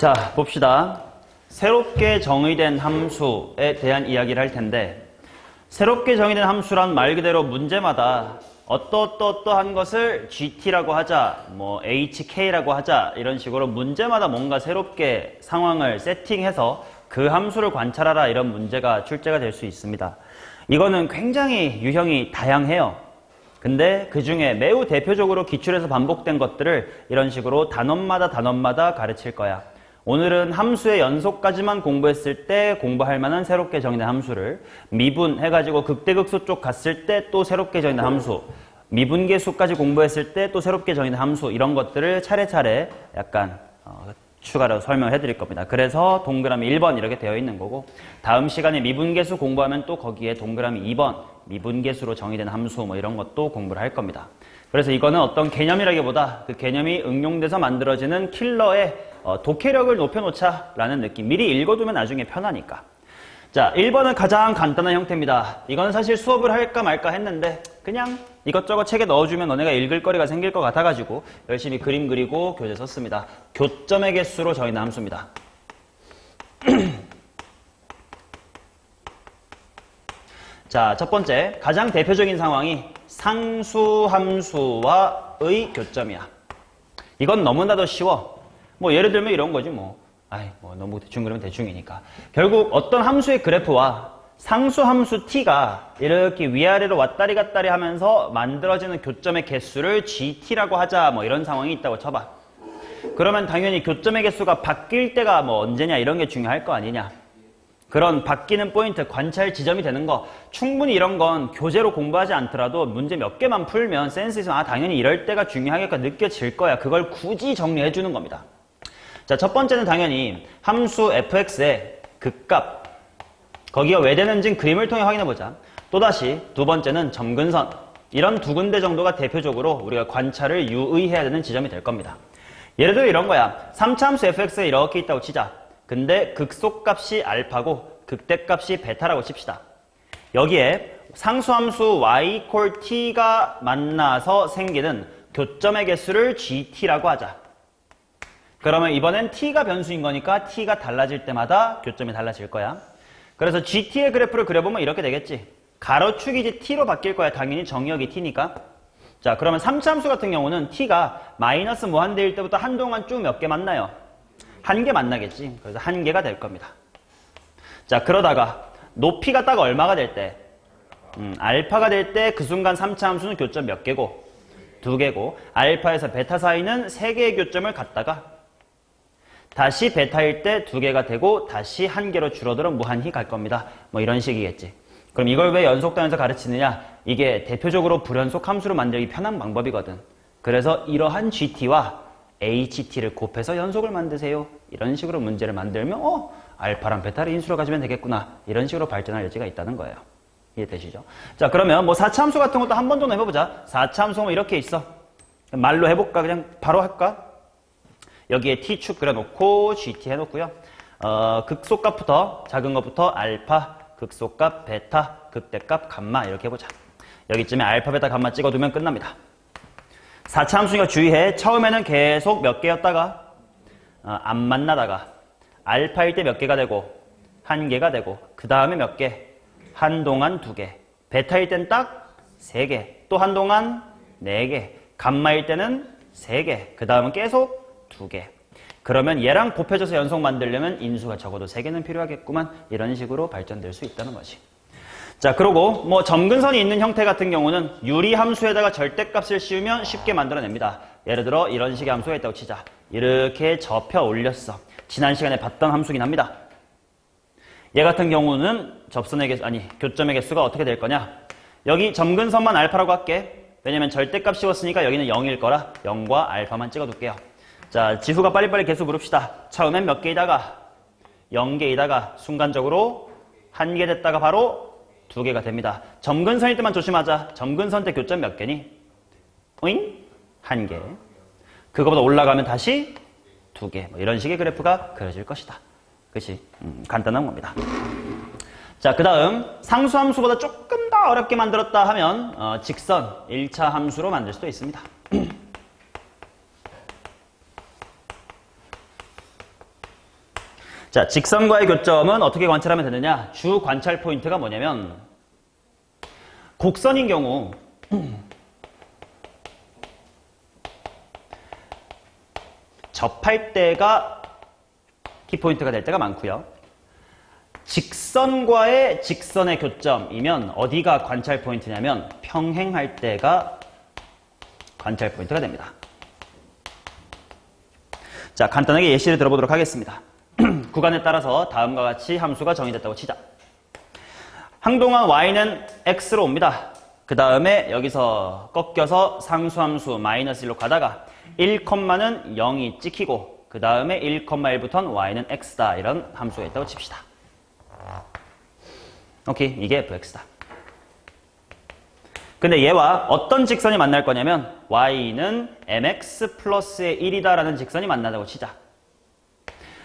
자, 봅시다. 새롭게 정의된 함수에 대한 이야기를 할 텐데, 새롭게 정의된 함수란 말 그대로 문제마다 어떠한 것을 GT라고 하자, 뭐 HK라고 하자, 이런 식으로 문제마다 뭔가 새롭게 상황을 세팅해서 그 함수를 관찰하라, 이런 문제가 출제가 될 수 있습니다. 이거는 굉장히 유형이 다양해요. 근데 그 중에 매우 대표적으로 기출에서 반복된 것들을 이런 식으로 단원마다 가르칠 거야. 오늘은 함수의 연속까지만 공부했을 때 공부할 만한 새롭게 정의된 함수를, 미분해가지고 극대극소 쪽 갔을 때 또 새롭게 정의된 함수, 미분계수까지 공부했을 때 또 새롭게 정의된 함수, 이런 것들을 차례차례 약간 추가로 설명을 해드릴 겁니다. 그래서 동그라미 1번 이렇게 되어 있는 거고, 다음 시간에 미분계수 공부하면 또 거기에 동그라미 2번 미분계수로 정의된 함수 뭐 이런 것도 공부를 할 겁니다. 그래서 이거는 어떤 개념이라기보다 그 개념이 응용돼서 만들어지는 킬러의 독해력을 높여놓자라는 느낌. 미리 읽어두면 나중에 편하니까. 자, 1번은 가장 간단한 형태입니다. 이거는 사실 수업을 할까 말까 했는데 그냥 이것저것 책에 넣어주면 너네가 읽을 거리가 생길 것 같아가지고 열심히 그림 그리고 교재 썼습니다. 교점의 개수로 정의된 함수입니다. 자, 첫 번째, 가장 대표적인 상황이 상수함수와의 교점이야. 이건 너무나도 쉬워. 뭐 예를 들면 이런 거지 뭐. 뭐 너무 대충 그러면 대충이니까. 결국 어떤 함수의 그래프와 상수함수 t가 이렇게 위아래로 왔다리 갔다리 하면서 만들어지는 교점의 개수를 gt라고 하자, 뭐 이런 상황이 있다고 쳐봐. 그러면 당연히 교점의 개수가 바뀔 때가 뭐 언제냐, 이런 게 중요할 거 아니냐. 그런 바뀌는 포인트, 관찰 지점이 되는 거, 충분히 이런 건 교재로 공부하지 않더라도 문제 몇 개만 풀면 센스 있으면 당연히 이럴 때가 중요하겠다 느껴질 거야. 그걸 굳이 정리해 주는 겁니다. 자, 첫 번째는 당연히 함수 fx의 극값, 거기가 왜 되는지는 그림을 통해 확인해 보자. 또다시 두 번째는 점근선, 이런 두 군데 정도가 대표적으로 우리가 관찰을 유의해야 되는 지점이 될 겁니다. 예를 들어 이런 거야. 3차 함수 fx에 이렇게 있다고 치자. 근데 극소값이 알파고 극대값이 베타라고 칩시다. 여기에 상수함수 y 콜 t가 만나서 생기는 교점의 개수를 gt라고 하자. 그러면 이번엔 t가 변수인 거니까 t가 달라질 때마다 교점이 달라질 거야. 그래서 gt의 그래프를 그려보면 이렇게 되겠지. 가로축이 이제 t로 바뀔 거야. 당연히 정의역이 t니까. 자, 그러면 3차 함수 같은 경우는 t가 마이너스 무한대일 때부터 한동안 쭉 몇 개 만나요? 한 개 만나겠지. 그래서 한 개가 될 겁니다. 자, 그러다가 높이가 딱 얼마가 될 때? 알파가 될 때 그 순간 3차 함수는 교점 몇 개고? 2개고, 알파에서 베타 사이는 3개의 교점을 갖다가 다시 베타일 때 2개가 되고 다시 1개로 줄어들어 무한히 갈 겁니다. 뭐 이런 식이겠지. 그럼 이걸 왜 연속단에서 가르치느냐? 이게 대표적으로 불연속 함수로 만들기 편한 방법이거든. 그래서 이러한 GT와 HT를 곱해서 연속을 만드세요. 이런 식으로 문제를 만들면 알파랑 베타를 인수로 가지면 되겠구나. 이런 식으로 발전할 여지가 있다는 거예요. 이해되시죠? 자, 그러면 뭐 4차 함수 같은 것도 한 번 더 해보자. 4차 함수는 이렇게 있어. 말로 해볼까? 그냥 바로 할까? 여기에 T축 그려놓고 GT 해놓고요. 극소값부터, 작은 것부터 알파, 극소값, 베타, 극대값, 감마 이렇게 해보자. 여기쯤에 알파, 베타, 감마 찍어두면 끝납니다. 4차 함수니까 주의해. 처음에는 계속 몇 개였다가 안 만나다가 알파일 때 몇 개가 되고 1개가 되고, 그 다음에 몇 개? 한동안 2개. 베타일 땐 딱 3개. 또 한동안 4개. 감마일 때는 3개. 그 다음은 계속 2개. 그러면 얘랑 곱해져서 연속 만들려면 인수가 적어도 3개는 필요하겠구만. 이런 식으로 발전될 수 있다는 거지. 자, 그리고 뭐 점근선이 있는 형태 같은 경우는 유리함수에다가 절대값을 씌우면 쉽게 만들어냅니다. 예를 들어 이런 식의 함수가 있다고 치자. 이렇게 접혀 올렸어. 지난 시간에 봤던 함수긴 합니다. 얘 같은 경우는 접선의 개수, 교점의 개수가 어떻게 될 거냐? 여기 점근선만 알파라고 할게. 왜냐면 절대값 씌웠으니까 여기는 0일 거라 0과 알파만 찍어둘게요. 자, 지수가 빨리빨리 개수 부릅시다. 처음엔 몇 개이다가 0개이다가 순간적으로 1개 됐다가 바로 2개가 됩니다. 점근선일 때만 조심하자. 점근선 때 교점 몇 개니? 오잉? 1개. 그거보다 올라가면 다시 2개. 뭐 이런 식의 그래프가 그려질 것이다. 그치? 간단한 겁니다. 자, 그 다음 상수함수보다 조금 더 어렵게 만들었다 하면 직선 1차 함수로 만들 수도 있습니다. 자, 직선과의 교점은 어떻게 관찰하면 되느냐? 주 관찰 포인트가 뭐냐면 곡선인 경우 접할 때가 키포인트가 될 때가 많고요. 직선과의 직선의 교점이면 어디가 관찰 포인트냐면 평행할 때가 관찰 포인트가 됩니다. 자, 간단하게 예시를 들어보도록 하겠습니다. 구간에 따라서 다음과 같이 함수가 정의됐다고 치자. 한동안 y는 x로 옵니다. 그 다음에 여기서 꺾여서 상수함수 마이너스 1로 가다가 1,는 0이 찍히고 그 다음에 1,1부터는 y는 x다. 이런 함수가 있다고 칩시다. 오케이, 이게 fx다. 근데 얘와 어떤 직선이 만날 거냐면 y는 mx 플러스의 1이다 라는 직선이 만나자고 치자.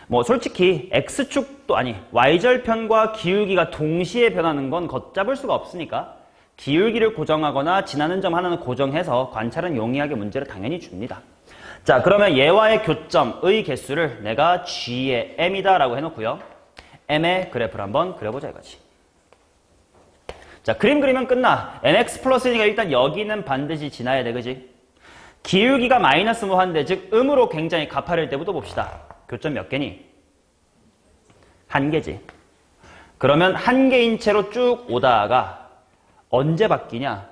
뭐 솔직히 x축도 아니 y절편과 기울기가 동시에 변하는 건 걷잡을 수가 없으니까 기울기를 고정하거나 지나는 점 하나는 고정해서 관찰은 용이하게 문제를 당연히 줍니다. 자, 그러면 얘와의 교점의 개수를 내가 g의 m이다 라고 해놓고요. m의 그래프를 한번 그려보자 이거지. 자, 그림 그리면 끝나. mx 플러스니까 일단 여기는 반드시 지나야 돼, 그지? 기울기가 마이너스 무한대, 즉 음으로 굉장히 가파를 때부터 봅시다. 교점 몇 개니? 한 개지. 그러면 한 개인 채로 쭉 오다가 언제 바뀌냐?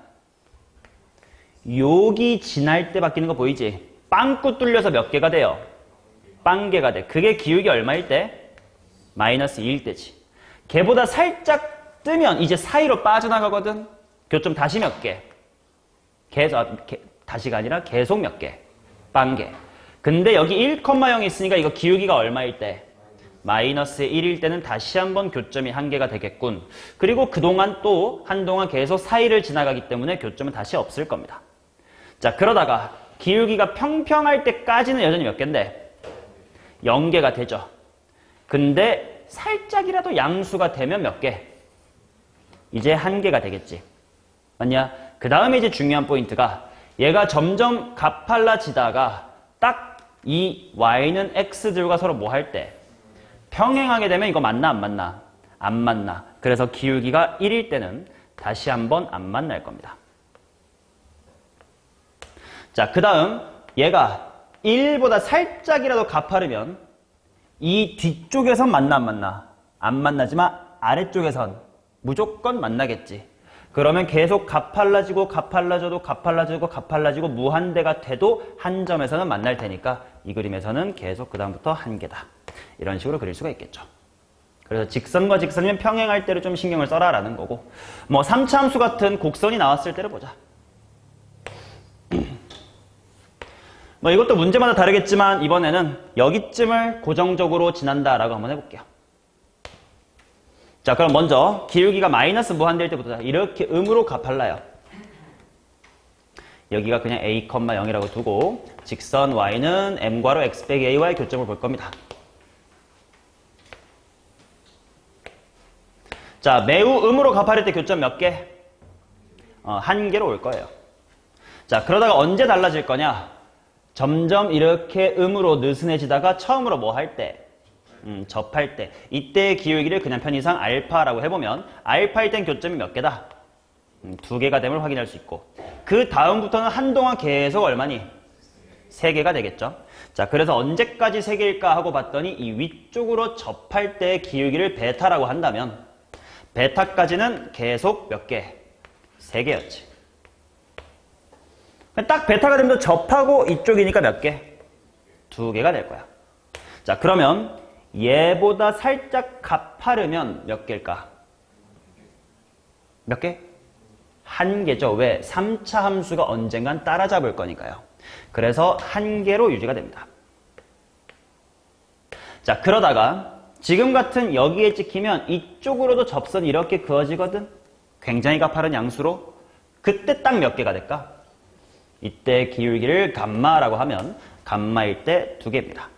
여기 지날 때 바뀌는 거 보이지? 빵꾸 뚫려서 몇 개가 돼요? 빵개가 돼. 그게 기울기 얼마일 때? 마이너스 2일 때지. 걔보다 살짝 뜨면 이제 사이로 빠져나가거든. 교점 다시 몇 개? 다시가 아니라 계속 몇 개? 빵개. 근데 여기 1,0이 있으니까 이거 기울기가 얼마일 때? 마이너스 1일 때는 다시 한번 교점이 한 개가 되겠군. 그리고 그동안 또 한동안 계속 사이를 지나가기 때문에 교점은 다시 없을 겁니다. 자, 그러다가 기울기가 평평할 때까지는 여전히 몇 개인데? 0개가 되죠. 근데 살짝이라도 양수가 되면 몇 개? 이제 한 개가 되겠지. 맞냐? 그 다음에 이제 중요한 포인트가 얘가 점점 가팔라지다가 딱 이 y는 x들과 서로 뭐 할 때? 평행하게 되면 이거 맞나 안 맞나? 안 만나. 그래서 기울기가 1일 때는 다시 한번 안 만날 겁니다. 자, 그 다음 얘가 1보다 살짝이라도 가파르면 이 뒤쪽에선 만나 안 만나? 안 만나지만 아래쪽에선 무조건 만나겠지. 그러면 계속 가팔라지고 가팔라져도 가팔라지고 가팔라지고 무한대가 돼도 한 점에서는 만날 테니까 이 그림에서는 계속 그 다음부터 한 개다. 이런 식으로 그릴 수가 있겠죠. 그래서 직선과 직선이면 평행할 때를 좀 신경을 써라 라는 거고, 뭐 3차 함수 같은 곡선이 나왔을 때를 보자. 뭐 이것도 문제마다 다르겠지만 이번에는 여기쯤을 고정적으로 지난다 라고 한번 해볼게요. 자, 그럼 먼저 기울기가 마이너스 무한대일 때부터 이렇게 음으로 가팔라요. 여기가 그냥 a, 0이라고 두고 직선 y는 m괄호 x 빼기 a와의 교점을 볼 겁니다. 자, 매우 음으로 가파를 때 교점 몇 개? 한 개로 올 거예요. 자, 그러다가 언제 달라질 거냐? 점점 이렇게 음으로 느슨해지다가 처음으로 뭐 할 때? 접할 때. 이때의 기울기를 그냥 편의상 알파라고 해보면 알파일 땐 교점이 몇 개다? 2개가 됨을 확인할 수 있고, 그 다음부터는 한동안 계속 얼마니? 3개가 되겠죠. 자, 그래서 언제까지 3개일까 하고 봤더니 이 위쪽으로 접할 때의 기울기를 베타라고 한다면 베타까지는 계속 몇 개? 3개였지. 딱 베타가 되면 접하고 이쪽이니까 몇 개? 2개가 될 거야. 자, 그러면 얘보다 살짝 가파르면 몇 개일까? 몇 개? 한 개죠. 왜? 3차 함수가 언젠간 따라잡을 거니까요. 그래서 한 개로 유지가 됩니다. 자, 그러다가 지금 같은 여기에 찍히면 이쪽으로도 접선이 이렇게 그어지거든? 굉장히 가파른 양수로. 그때 딱 몇 개가 될까? 이때 기울기를 감마라고 하면 감마일 때 2개입니다.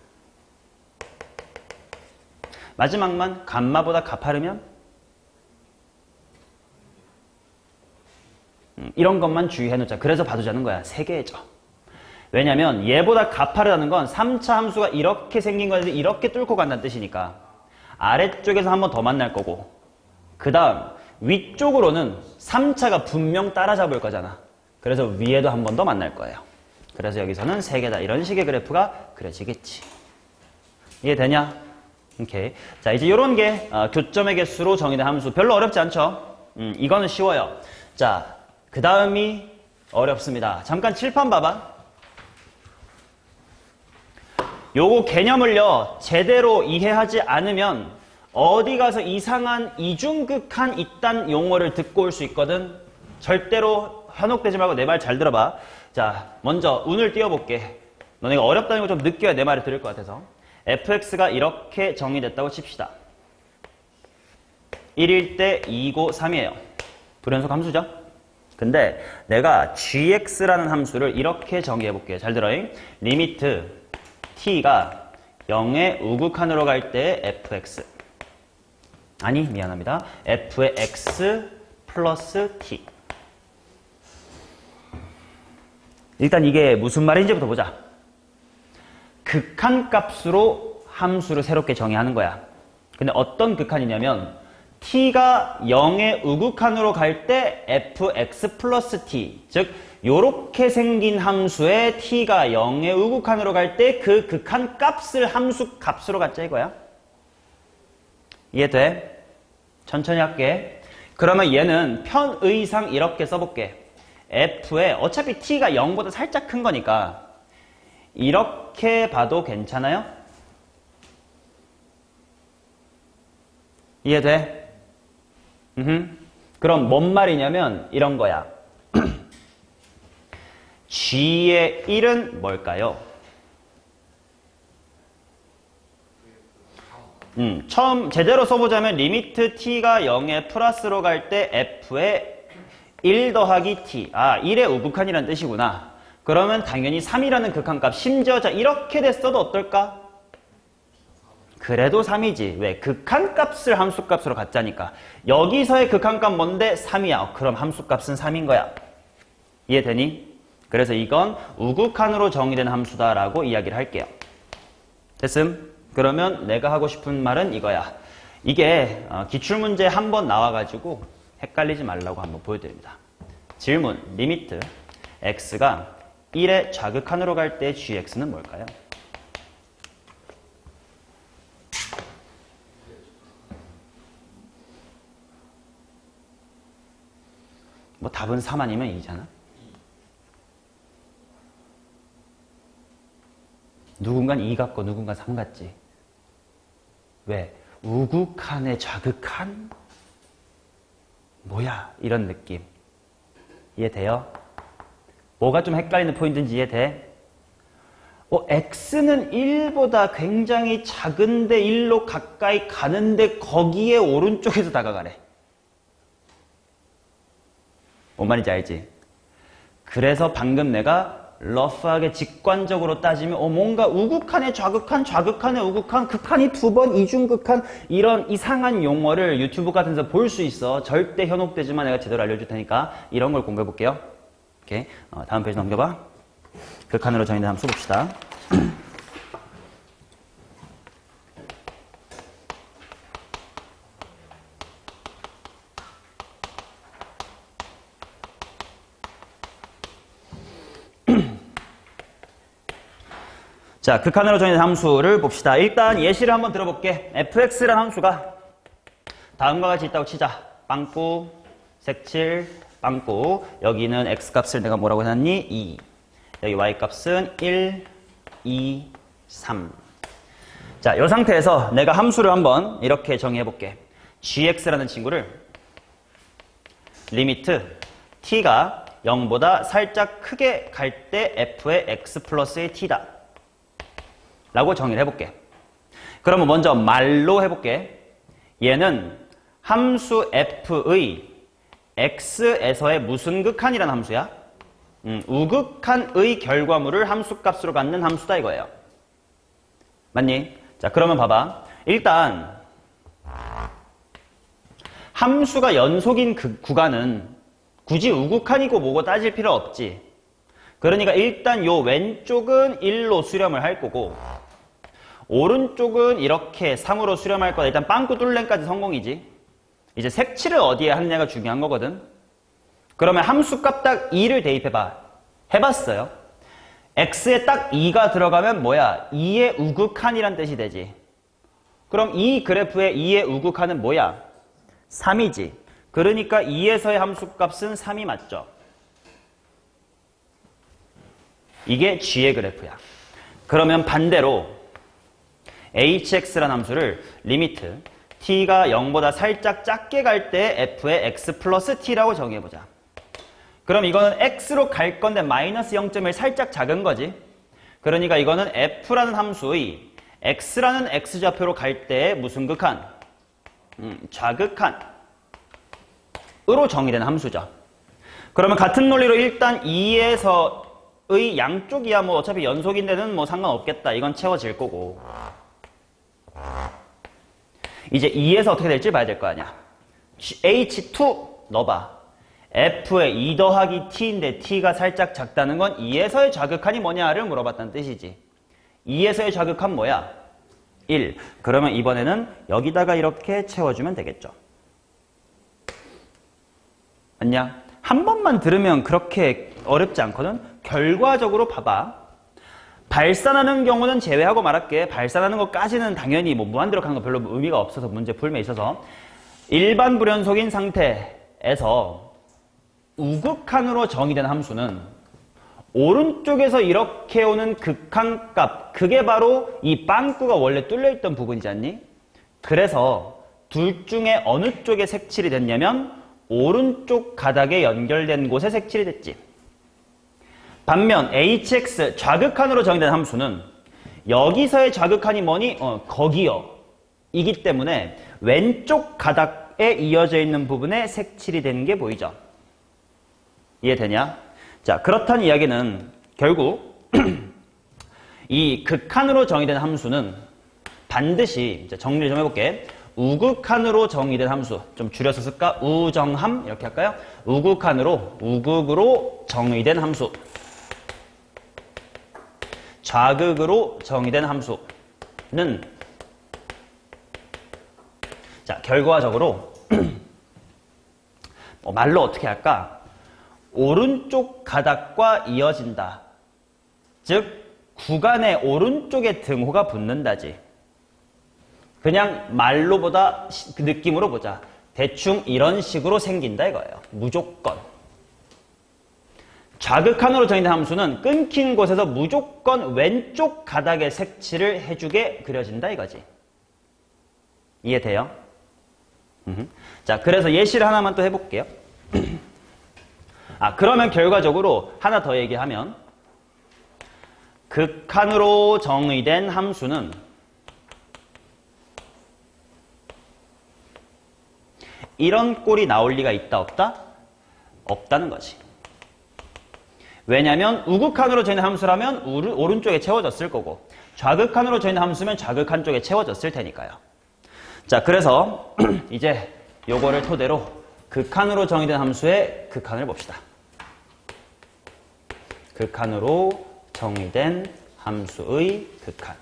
마지막만 감마보다 가파르면 이런 것만 주의해놓자. 그래서 봐두자는 거야. 3개죠. 왜냐면 얘보다 가파르다는 건 3차 함수가 이렇게 생긴 건데 이렇게 뚫고 간다는 뜻이니까 아래쪽에서 한 번 더 만날 거고 그 다음 위쪽으로는 3차가 분명 따라잡을 거잖아. 그래서 위에도 한 번 더 만날 거예요. 그래서 여기서는 3개다. 이런 식의 그래프가 그려지겠지. 이해되냐? 오케이. 자, 이제 이런 게 교점의 개수로 정의된 함수. 별로 어렵지 않죠? 이거는 쉬워요. 자, 그 다음이 어렵습니다. 잠깐 칠판 봐봐. 요거 개념을요, 제대로 이해하지 않으면 어디 가서 이상한 이중극한 이딴 용어를 듣고 올 수 있거든. 절대로 현혹되지 말고 내 말 잘 들어봐. 자, 먼저 운을 띄워볼게. 너네가 어렵다는 거 좀 느껴야 내 말을 들을 것 같아서. fx가 이렇게 정의됐다고 칩시다. 1일 때 2고 3이에요. 불연속 함수죠? 근데 내가 gx라는 함수를 이렇게 정의해볼게요. 잘 들어잉? 리미트 t가 0의 우극한으로 갈 때 fx. 아니, 미안합니다. f의 x 플러스 t. 일단 이게 무슨 말인지부터 보자. 극한값으로 함수를 새롭게 정의하는 거야. 근데 어떤 극한이냐면 t가 0의 우극한으로 갈 때 fx 플러스 t. 즉 요렇게 생긴 함수에 t가 0의 우극한으로 갈 때 그 극한 값을 함수 값으로 갖자 이거야. 이해돼? 천천히 할게. 그러면 얘는 편의상 이렇게 써볼게. f에 어차피 t가 0보다 살짝 큰 거니까 이렇게 봐도 괜찮아요? 이해돼? 그럼 뭔 말이냐면 이런 거야. g의 1은 뭘까요? 처음 제대로 써보자면 리미트 t가 0에 플러스로 갈 때 f의 1 더하기 t. 아, 1의 우극한이라는 뜻이구나. 그러면 당연히 3이라는 극한값. 심지어 자 이렇게 됐어도 어떨까? 그래도 3이지. 왜? 극한값을 함수값으로 갖자니까. 여기서의 극한값 뭔데? 3이야. 그럼 함수값은 3인 거야. 이해되니? 그래서 이건 우극한으로 정의된 함수다라고 이야기를 할게요. 됐음? 그러면 내가 하고 싶은 말은 이거야. 이게 기출문제 한 번 나와가지고 헷갈리지 말라고 한번 보여드립니다. 질문, 리미트 x가 1의 좌극한으로 갈 때 gx는 뭘까요? 뭐 답은 3 아니면 2잖아. 누군간 2 같고 누군간 3 같지. 왜? 우극한의 좌극한? 뭐야? 이런 느낌. 이해돼요? 뭐가 좀 헷갈리는 포인트인지 이해돼? x는 1보다 굉장히 작은데 1로 가까이 가는데 거기에 오른쪽에서 다가가래. 뭔 말인지 알지? 그래서 방금 내가 러프하게 직관적으로 따지면 뭔가 우극한의 좌극한, 좌극한의 우극한, 극한이 2번, 이중극한 이런 이상한 용어를 유튜브 같은 데서 볼 수 있어. 절대 현혹되지만 내가 제대로 알려줄 테니까 이런 걸 공부해 볼게요. 오케이. 다음 페이지 넘겨봐. 극한으로 정의된 함수 봅시다. 자, 극한으로 정의된 함수를 봅시다. 일단 예시를 한번 들어볼게. fx라는 함수가 다음과 같이 있다고 치자. 빵꾸, 색칠, 빵꾸. 여기는 x값을 내가 뭐라고 해놨니? 2. 여기 y값은 1, 2, 3. 자, 이 상태에서 내가 함수를 한번 이렇게 정의해볼게. gx라는 친구를 리미트 t가 0보다 살짝 크게 갈 때 f의 x 플러스의 t다. 라고 정의를 해볼게. 그러면 먼저 말로 해볼게. 얘는 함수 f의 x에서의 무슨 극한이라는 함수야? 우극한의 결과물을 함수값으로 갖는 함수다 이거예요. 맞니? 자, 그러면 봐봐. 일단 함수가 연속인 그 구간은 굳이 우극한이고 뭐고 따질 필요 없지. 그러니까 일단 요 왼쪽은 1로 수렴을 할 거고 오른쪽은 이렇게 3으로 수렴할 거다. 일단 빵꾸 뚫랭까지 성공이지. 이제 색칠을 어디에 하느냐가 중요한 거거든. 그러면 함수값 딱 2를 대입해봐. 해봤어요. x에 딱 2가 들어가면 뭐야? 2의 우극한이란 뜻이 되지. 그럼 이 그래프의 2의 우극한은 뭐야? 3이지. 그러니까 2에서의 함수값은 3이 맞죠. 이게 g의 그래프야. 그러면 반대로 hx라는 함수를 리미트 t가 0보다 살짝 작게 갈 때 f의 x 플러스 t라고 정해보자. 그럼 이거는 x로 갈 건데 마이너스 0.1 살짝 작은 거지. 그러니까 이거는 f라는 함수의 x라는 x좌표로 갈 때 무슨 극한? 좌극한으로 정의된 함수죠. 그러면 같은 논리로 일단 2에서의 양쪽이야 뭐 어차피 연속인데는 뭐 상관없겠다. 이건 채워질 거고. 이제 2에서 어떻게 될지 봐야 될 거 아니야. H2 넣어봐. F의 2 더하기 T인데 T가 살짝 작다는 건 2에서의 좌극한이 뭐냐를 물어봤다는 뜻이지. 2에서의 좌극한 뭐야? 1. 그러면 이번에는 여기다가 이렇게 채워주면 되겠죠. 맞냐? 한 번만 들으면 그렇게 어렵지 않거든? 결과적으로 봐봐. 발산하는 경우는 제외하고 말할게. 발산하는 것까지는 당연히 뭐 무한대로 가는 거 별로 의미가 없어서 문제 풀면 있어서 일반 불연속인 상태에서 우극한으로 정의된 함수는 오른쪽에서 이렇게 오는 극한값, 그게 바로 이 빵꾸가 원래 뚫려있던 부분이지 않니? 그래서 둘 중에 어느 쪽에 색칠이 됐냐면 오른쪽 가닥에 연결된 곳에 색칠이 됐지. 반면 hx 좌극한으로 정의된 함수는 여기서의 좌극한이 뭐니? 거기요. 이기 때문에 왼쪽 가닥에 이어져 있는 부분에 색칠이 되는 게 보이죠. 이해되냐? 자, 그렇다는 이야기는 결국 이 극한으로 정의된 함수는 반드시 이제 정리를 좀 해볼게. 우극한으로 정의된 함수, 좀 줄여서 쓸까? 우정함 이렇게 할까요? 우극으로 정의된 함수, 좌극으로 정의된 함수는 자, 결과적으로 말로 어떻게 할까? 오른쪽 가닥과 이어진다. 즉 구간의 오른쪽에 등호가 붙는다지. 그냥 말로보다 느낌으로 보자. 대충 이런 식으로 생긴다 이거예요. 무조건. 좌극한으로 정의된 함수는 끊긴 곳에서 무조건 왼쪽 가닥에 색칠을 해주게 그려진다 이거지. 이해돼요? 자, 그래서 예시를 하나만 또 해볼게요. 그러면 결과적으로 하나 더 얘기하면 극한으로 정의된 함수는 이런 꼴이 나올 리가 있다 없다? 없다는 거지. 왜냐하면 우극한으로 정의된 함수라면 오른쪽에 채워졌을 거고 좌극한으로 정의된 함수면 좌극한 쪽에 채워졌을 테니까요. 자, 그래서 이제 요거를 토대로 극한으로 정의된 함수의 극한을 봅시다. 극한으로 정의된 함수의 극한.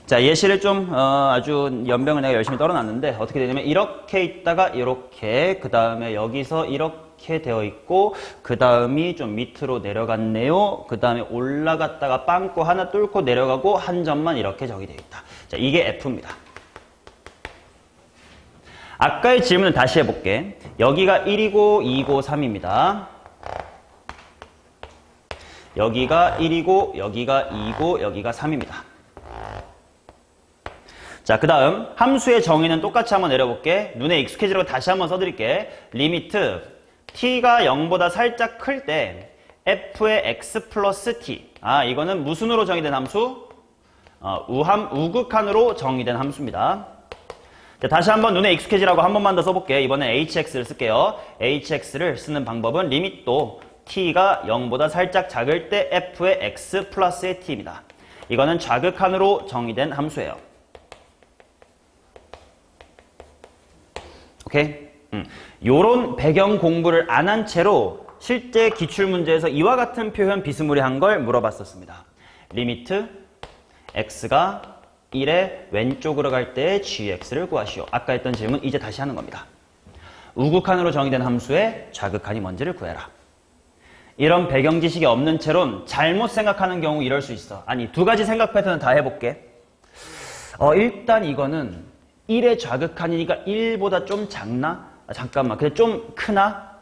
자, 예시를 좀 아주 연병을 내가 열심히 떨어놨는데 어떻게 되냐면 이렇게 있다가 이렇게, 그 다음에 여기서 이렇게 되어 있고 그 다음이 좀 밑으로 내려갔네요. 그 다음에 올라갔다가 빵꾸 하나 뚫고 내려가고 한 점만 이렇게 정의되어 있다. 자, 이게 F입니다. 아까의 질문을 다시 해볼게. 여기가 1이고 2고 3입니다. 여기가 1이고 여기가 2고 여기가 3입니다. 자, 그 다음 함수의 정의는 똑같이 한번 내려볼게. 눈에 익숙해지라고 다시 한번 써드릴게. 리미트 t가 0보다 살짝 클 때 f의 x 플러스 t. 이거는 무슨으로 정의된 함수? 우극한으로 정의된 함수입니다. 자, 다시 한번 눈에 익숙해지라고 한 번만 더 써볼게. 이번엔 hx를 쓸게요. hx를 쓰는 방법은 리밋도 t가 0보다 살짝 작을 때 f의 x 플러스의 t입니다. 이거는 좌극한으로 정의된 함수예요. 오케이? 요런 배경 공부를 안 한 채로 실제 기출문제에서 이와 같은 표현 비스무리한 걸 물어봤었습니다. 리미트 x가 1의 왼쪽으로 갈 때 gx를 구하시오. 아까 했던 질문 이제 다시 하는 겁니다. 우극한으로 정의된 함수의 좌극한이 뭔지를 구해라. 이런 배경 지식이 없는 채론 잘못 생각하는 경우 이럴 수 있어. 아니, 두 가지 생각 패턴은 다 해볼게. 일단 이거는 1의 좌극한이니까 1보다 좀 작나? 잠깐만, 근데 좀 크나?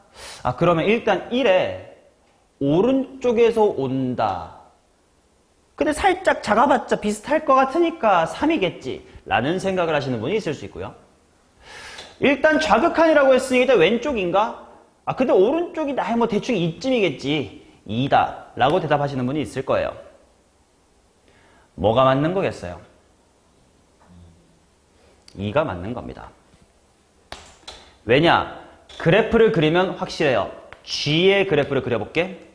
그러면 일단 1의 오른쪽에서 온다. 근데 살짝 작아봤자 비슷할 것 같으니까 3이겠지 라는 생각을 하시는 분이 있을 수 있고요. 일단 좌극한이라고 했으니 일단 왼쪽인가? 근데 오른쪽이다. 뭐 대충 이쯤이겠지. 2다 라고 대답하시는 분이 있을 거예요. 뭐가 맞는 거겠어요? 2가 맞는 겁니다. 왜냐? 그래프를 그리면 확실해요. G의 그래프를 그려볼게.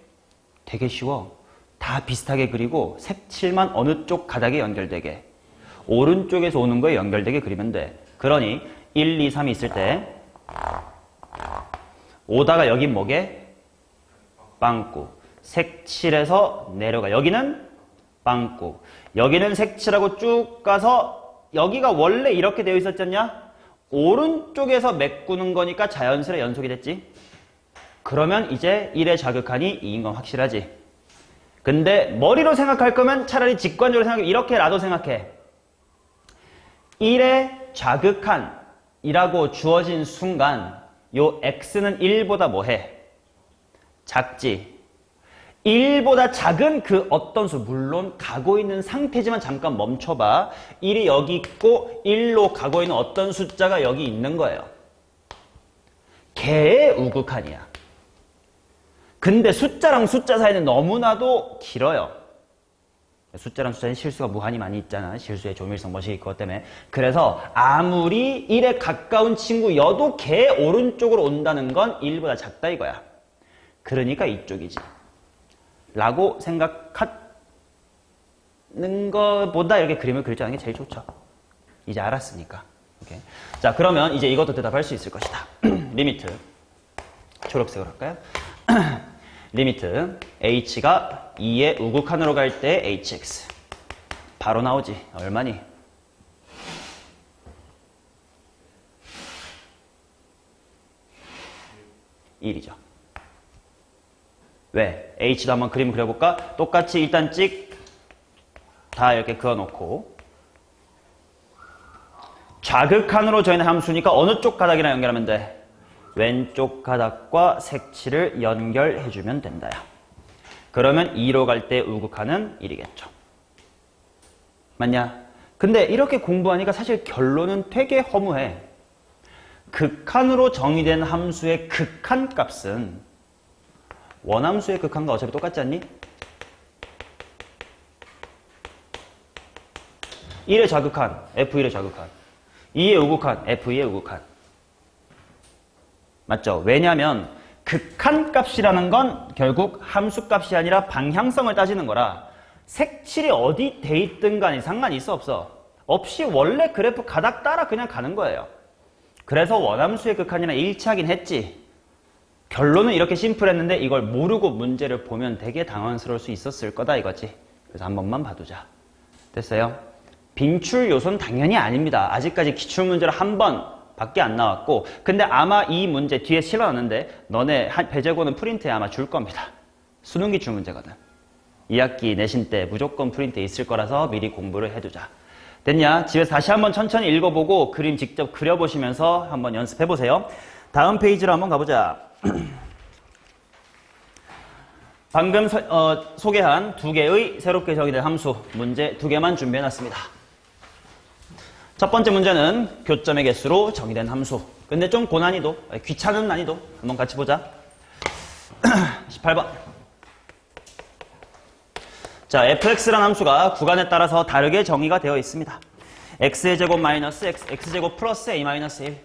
되게 쉬워. 다 비슷하게 그리고 색칠만 어느 쪽 가닥에 연결되게, 오른쪽에서 오는 거에 연결되게 그리면 돼. 그러니 1, 2, 3이 있을 때 오다가 여긴 뭐게? 빵꾸. 색칠해서 내려가. 여기는 빵꾸. 여기는 색칠하고 쭉 가서 여기가 원래 이렇게 되어 있었잖냐? 오른쪽에서 메꾸는 거니까 자연스레 연속이 됐지. 그러면 이제 1의 좌극한이 2인 건 확실하지. 근데 머리로 생각할 거면 차라리 직관적으로 생각해. 이렇게라도 생각해. 1의 좌극한이라고 주어진 순간 요 x는 1보다 뭐해? 작지. 1보다 작은 그 어떤 수, 물론 가고 있는 상태지만 잠깐 멈춰봐. 1이 여기 있고 1로 가고 있는 어떤 숫자가 여기 있는 거예요. 걔의 우극한이야. 근데 숫자랑 숫자 사이는 너무나도 길어요. 숫자랑 숫자는 실수가 무한히 많이 있잖아. 실수의 조밀성 뭐시 그것 때문에. 그래서 아무리 1에 가까운 친구여도 걔 오른쪽으로 온다는 건 1보다 작다 이거야. 그러니까 이쪽이지. 라고 생각하는 것보다 이렇게 그림을 그리지 않는 게 제일 좋죠. 이제 알았으니까. 오케이. 자, 그러면 이제 이것도 대답할 수 있을 것이다. 리미트. 초록색으로 할까요? 리미트 h가 2의 우극한으로 갈 때 hx. 바로 나오지. 얼마니? (1이죠) 왜? h도 한번 그림 그려볼까? 똑같이 일단 다 이렇게 그어놓고 좌극한으로 정의된 함수니까 어느 쪽 가닥이랑 연결하면 돼? 왼쪽 가닥과 색칠을 연결해주면 된다야. 그러면 2로 갈 때 우극한은 1이겠죠. 맞냐? 근데 이렇게 공부하니까 사실 결론은 되게 허무해. 극한으로 정의된 함수의 극한값은 원함수의 극한과 어차피 똑같지 않니? 1의 좌극한, F1의 좌극한. 2의 우극한, F2의 우극한. 맞죠? 왜냐하면 극한값이라는 건 결국 함수값이 아니라 방향성을 따지는 거라 색칠이 어디 돼 있든 간에 상관이 있어 없어? 없이 원래 그래프 가닥 따라 그냥 가는 거예요. 그래서 원함수의 극한이랑 일치하긴 했지. 결론은 이렇게 심플했는데 이걸 모르고 문제를 보면 되게 당황스러울 수 있었을 거다 이거지. 그래서 한 번만 봐두자. 됐어요? 빈출 요소는 당연히 아닙니다. 아직까지 기출문제를 한 번밖에 안 나왔고, 근데 아마 이 문제 뒤에 실어놨는데 너네 배제고는 프린트에 아마 줄 겁니다. 수능 기출 문제거든. 2학기 내신 때 무조건 프린트에 있을 거라서 미리 공부를 해두자. 됐냐? 집에서 다시 한번 천천히 읽어보고 그림 직접 그려보시면서 한번 연습해보세요. 다음 페이지로 한번 가보자. 방금 소개한 두 개의 새롭게 정의된 함수 문제 두 개만 준비해놨습니다. 첫 번째 문제는 교점의 개수로 정의된 함수. 근데 좀 고난이도, 귀찮은 난이도 한번 같이 보자. 18번. 자, fx라는 함수가 구간에 따라서 다르게 정의가 되어 있습니다. x의 제곱 마이너스 x제곱 플러스 a 마이너스 1.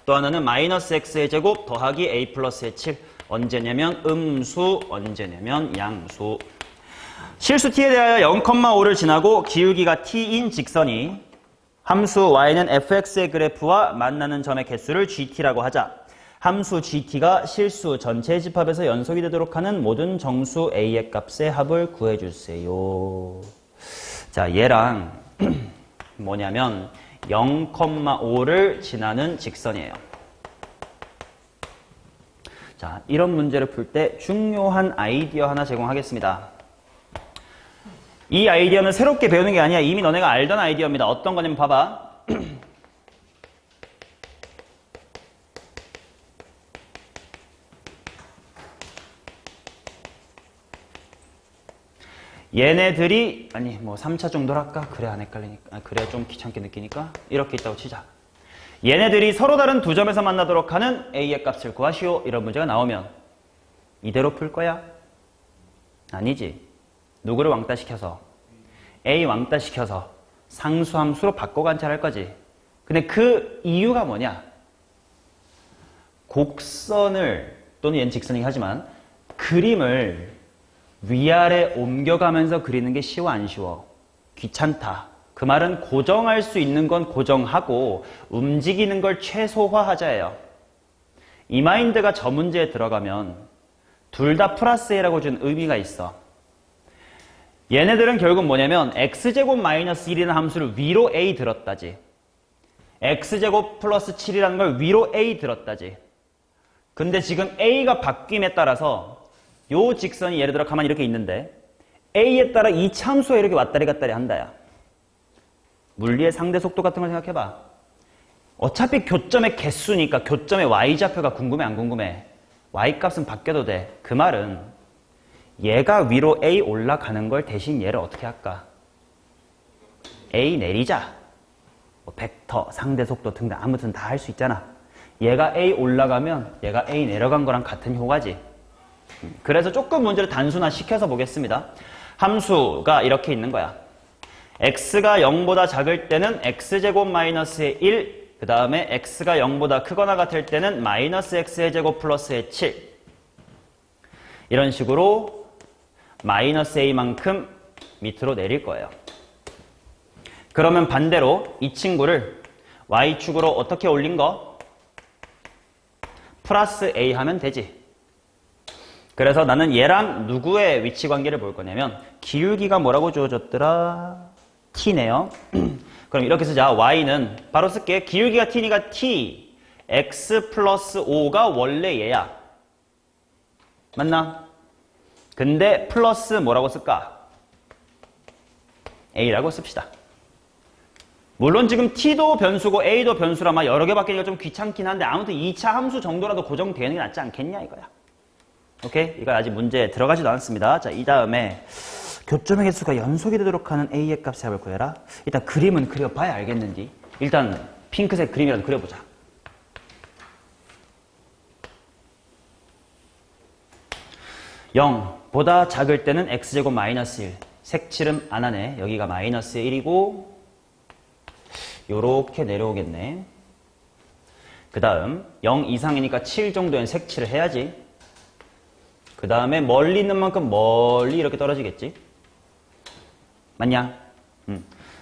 또 하나는 마이너스 x의 제곱 더하기 a 플러스의 7. 언제냐면 음수, 언제냐면 양수. 실수 t에 대하여 0,5를 지나고 기울기가 t인 직선이 함수 y는 fx의 그래프와 만나는 점의 개수를 gt라고 하자. 함수 gt가 실수 전체 집합에서 연속이 되도록 하는 모든 정수 a의 값의 합을 구해주세요. 자, 얘랑 뭐냐면 0,5를 지나는 직선이에요. 자, 이런 문제를 풀 때 중요한 아이디어 하나 제공하겠습니다. 이 아이디어는 새롭게 배우는 게 아니야. 이미 너네가 알던 아이디어입니다. 어떤 거냐면 봐봐. 얘네들이 아니 뭐 3차 정도로 할까? 그래 안 헷갈리니까 그래 좀 귀찮게 느끼니까 이렇게 있다고 치자. 얘네들이 서로 다른 두 점에서 만나도록 하는 a의 값을 구하시오. 이런 문제가 나오면 이대로 풀 거야? 아니지. 누구를 왕따시켜서? a 왕따시켜서 상수함수로 바꿔 관찰할 거지. 근데 그 이유가 뭐냐? 곡선을 또는 얘는 직선이긴 하지만 그림을 위아래 옮겨가면서 그리는 게 쉬워 안 쉬워? 귀찮다. 그 말은 고정할 수 있는 건 고정하고 움직이는 걸 최소화하자예요. 이 마인드가 저 문제에 들어가면 둘 다 플러스 a라고 준 의미가 있어. 얘네들은 결국 뭐냐면 x제곱 마이너스 1이라는 함수를 위로 a 들었다지. x제곱 플러스 7이라는 걸 위로 a 들었다지. 근데 지금 a가 바뀜에 따라서 요 직선이 예를 들어 가만히 이렇게 있는데 a에 따라 이 참수가 이렇게 왔다리 갔다리 한다야. 물리의 상대 속도 같은 걸 생각해봐. 어차피 교점의 개수니까 교점의 y좌표가 궁금해 안 궁금해? y값은 바뀌어도 돼. 그 말은 얘가 위로 a 올라가는 걸 대신 얘를 어떻게 할까? a 내리자. 뭐 벡터, 상대 속도 등등 아무튼 다 할 수 있잖아. 얘가 a 올라가면 얘가 a 내려간 거랑 같은 효과지. 그래서 조금 문제를 단순화 시켜서 보겠습니다. 함수가 이렇게 있는 거야. x가 0보다 작을 때는 x제곱 마이너스의 1, 그 다음에 x가 0보다 크거나 같을 때는 마이너스 x의 제곱 플러스의 7. 이런 식으로 마이너스 a만큼 밑으로 내릴 거예요. 그러면 반대로 이 친구를 y축으로 어떻게 올린 거? 플러스 a 하면 되지. 그래서 나는 얘랑 누구의 위치 관계를 볼 거냐면 기울기가 뭐라고 주어졌더라? t네요. 그럼 이렇게 쓰자. y는 바로 쓸게. 기울기가 t니까 t x 플러스 5가 원래 얘야. 맞나? 근데 플러스 뭐라고 쓸까? a라고 씁시다. 물론 지금 t도 변수고 a도 변수라 막 여러 개 바뀌니까 좀 귀찮긴 한데 아무튼 2차 함수 정도라도 고정되는 게 낫지 않겠냐 이거야. 오케이? 이거 아직 문제에 들어가지도 않았습니다. 자, 이 다음에 교점의 개수가 연속이 되도록 하는 a의 값의 합을 구해라. 일단 그림은 그려봐야 알겠는지. 일단 핑크색 그림이라도 그려보자. (0보다) 작을 때는 x제곱 마이너스 1. 색칠은 안 하네. 여기가 마이너스 1이고 요렇게 내려오겠네. 그 다음 0 이상이니까 7 정도엔 색칠을 해야지. 그 다음에 멀리 있는 만큼 멀리 이렇게 떨어지겠지. 맞냐?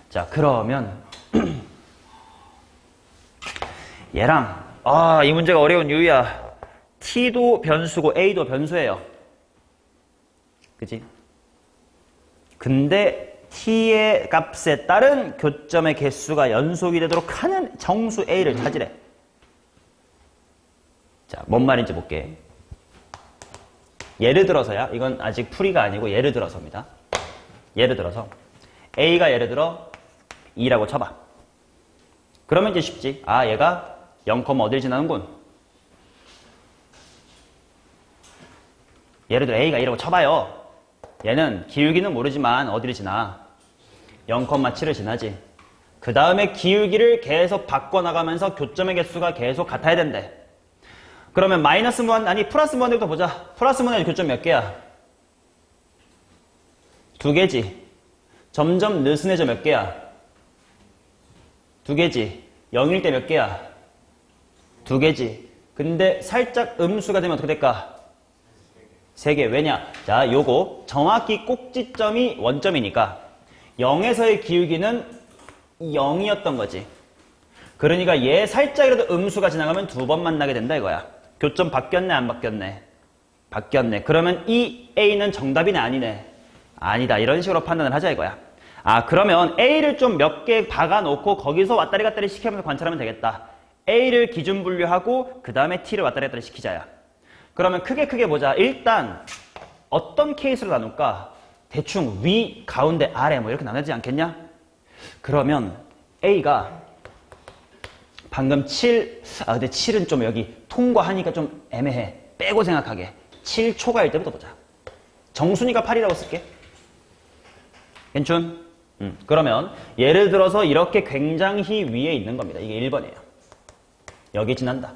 자, 그러면 얘랑 이 문제가 어려운 이유야. t도 변수고 a도 변수예요. 그치? 근데 t의 값에 따른 교점의 개수가 연속이 되도록 하는 정수 a를 찾으래. 자, 뭔 말인지 볼게. 예를 들어서야, 이건 아직 풀이가 아니고 예를 들어서입니다. 예를 들어서 a가 예를 들어 2라고 쳐봐. 그러면 이제 쉽지. 아, 얘가 0, 어딜 지나는군. 예를 들어 a가 2라고 쳐봐요. 얘는 기울기는 모르지만 어디를 지나? 0,7을 지나지. 그 다음에 기울기를 계속 바꿔나가면서 교점의 개수가 계속 같아야 된대. 그러면 마이너스 무한, 아니 플러스 무한대부터 보자. 플러스 무한대 교점 몇 개야? 2개지. 점점 느슨해져 몇 개야? 2개지. 0일 때 몇 개야? 2개지. 근데 살짝 음수가 되면 어떻게 될까? 3개. 왜냐? 자, 요거 정확히 꼭지점이 원점이니까 0에서의 기울기는 0이었던 거지. 그러니까 얘 살짝이라도 음수가 지나가면 2번 만나게 된다 이거야. 교점 바뀌었네, 안 바뀌었네? 바뀌었네. 그러면 이 A는 정답이네, 아니네? 아니다. 이런 식으로 판단을 하자 이거야. 아, 그러면 A를 좀 몇 개 박아놓고 거기서 왔다리 갔다리 시키면서 관찰하면 되겠다. A를 기준 분류하고 그 다음에 T를 왔다리 갔다리 시키자야. 그러면 크게 보자. 일단 어떤 케이스로 나눌까? 대충 위, 가운데, 아래 뭐 이렇게 나누지 않겠냐? 그러면 A가 방금 7, 근데 7은 좀 여기 통과하니까 좀 애매해. 빼고 생각하게. 7초가일 때부터 보자. 정순이가 8이라고 쓸게. 괜춘? 그러면 예를 들어서 이렇게 굉장히 위에 있는 겁니다. 이게 1번이에요. 여기 지난다.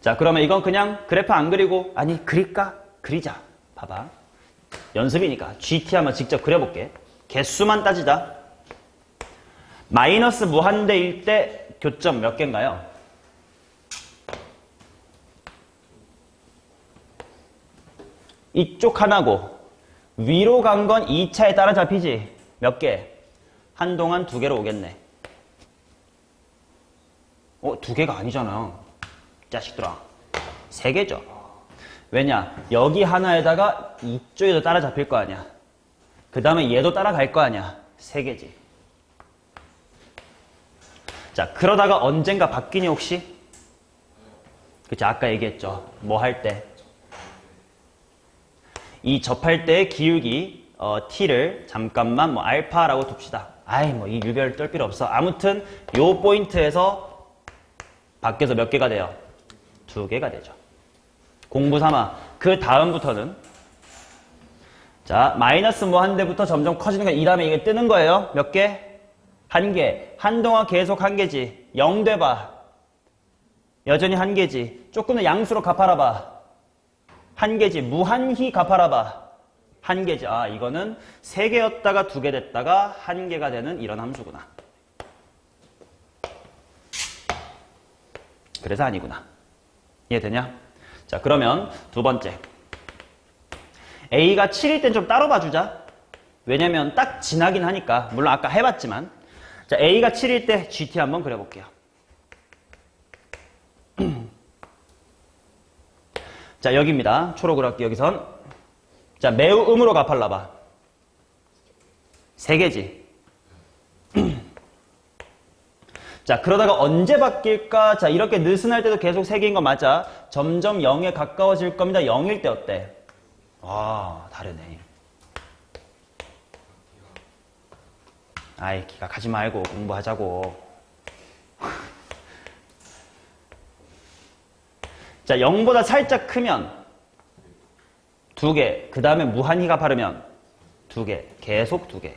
자, 그러면 이건 그냥 그래프 안 그리고, 아니 그릴까? 그리자. 봐봐. 연습이니까 GT 한번 직접 그려볼게. 개수만 따지자. 마이너스 무한대일 때 교점 몇 개인가요? 이쪽 하나고 위로 간 건 2차에 따라잡히지. 몇 개? 한동안 2개로 오겠네. 2개가 아니잖아. 자식들아. 3개죠. 왜냐? 여기 하나에다가 이쪽에도 따라잡힐 거 아니야. 그 다음에 얘도 따라갈 거 아니야. 3개지. 자, 그러다가 언젠가 바뀌니 혹시? 그치, 아까 얘기했죠. 뭐 할 때? 이 접할 때의 기울기 t를 잠깐만 뭐 알파라고 둡시다. 아이 뭐 이 유별 떨 필요 없어. 아무튼 요 포인트에서 밖에서 몇 개가 돼요? 2개가 되죠. 공부 삼아. 그 다음부터는 자 마이너스 뭐 한 대부터 점점 커지는 거 이 다음에 이게 뜨는 거예요. 몇 개? 1개. 한동안 계속 1개지. 0 돼봐. 여전히 1개지. 조금 더 양수로 갚아라봐. 1개지. 무한히 갚아라봐. 1개지. 아, 이거는 3개였다가 2개 됐다가 1개가 되는 이런 함수구나. 그래서 아니구나. 이해되냐? 자, 그러면 두 번째. A가 7일 땐 좀 따로 봐주자. 왜냐면 딱 지나긴 하니까. 물론 아까 해봤지만. 자, A가 7일 때 GT 한번 그려볼게요. 자, 여기입니다. 초록으로 할게요, 여기선. 자, 매우 음으로 갚아라봐. 3개지. 자, 그러다가 언제 바뀔까? 자, 이렇게 느슨할 때도 계속 3개인 거 맞아. 점점 0에 가까워질 겁니다. 0일 때 어때? 아, 다르네. 아이, 기각하지 말고 공부하자고. 자, 0보다 살짝 크면 2개, 그 다음에 무한히가 바르면 2개, 계속 2개.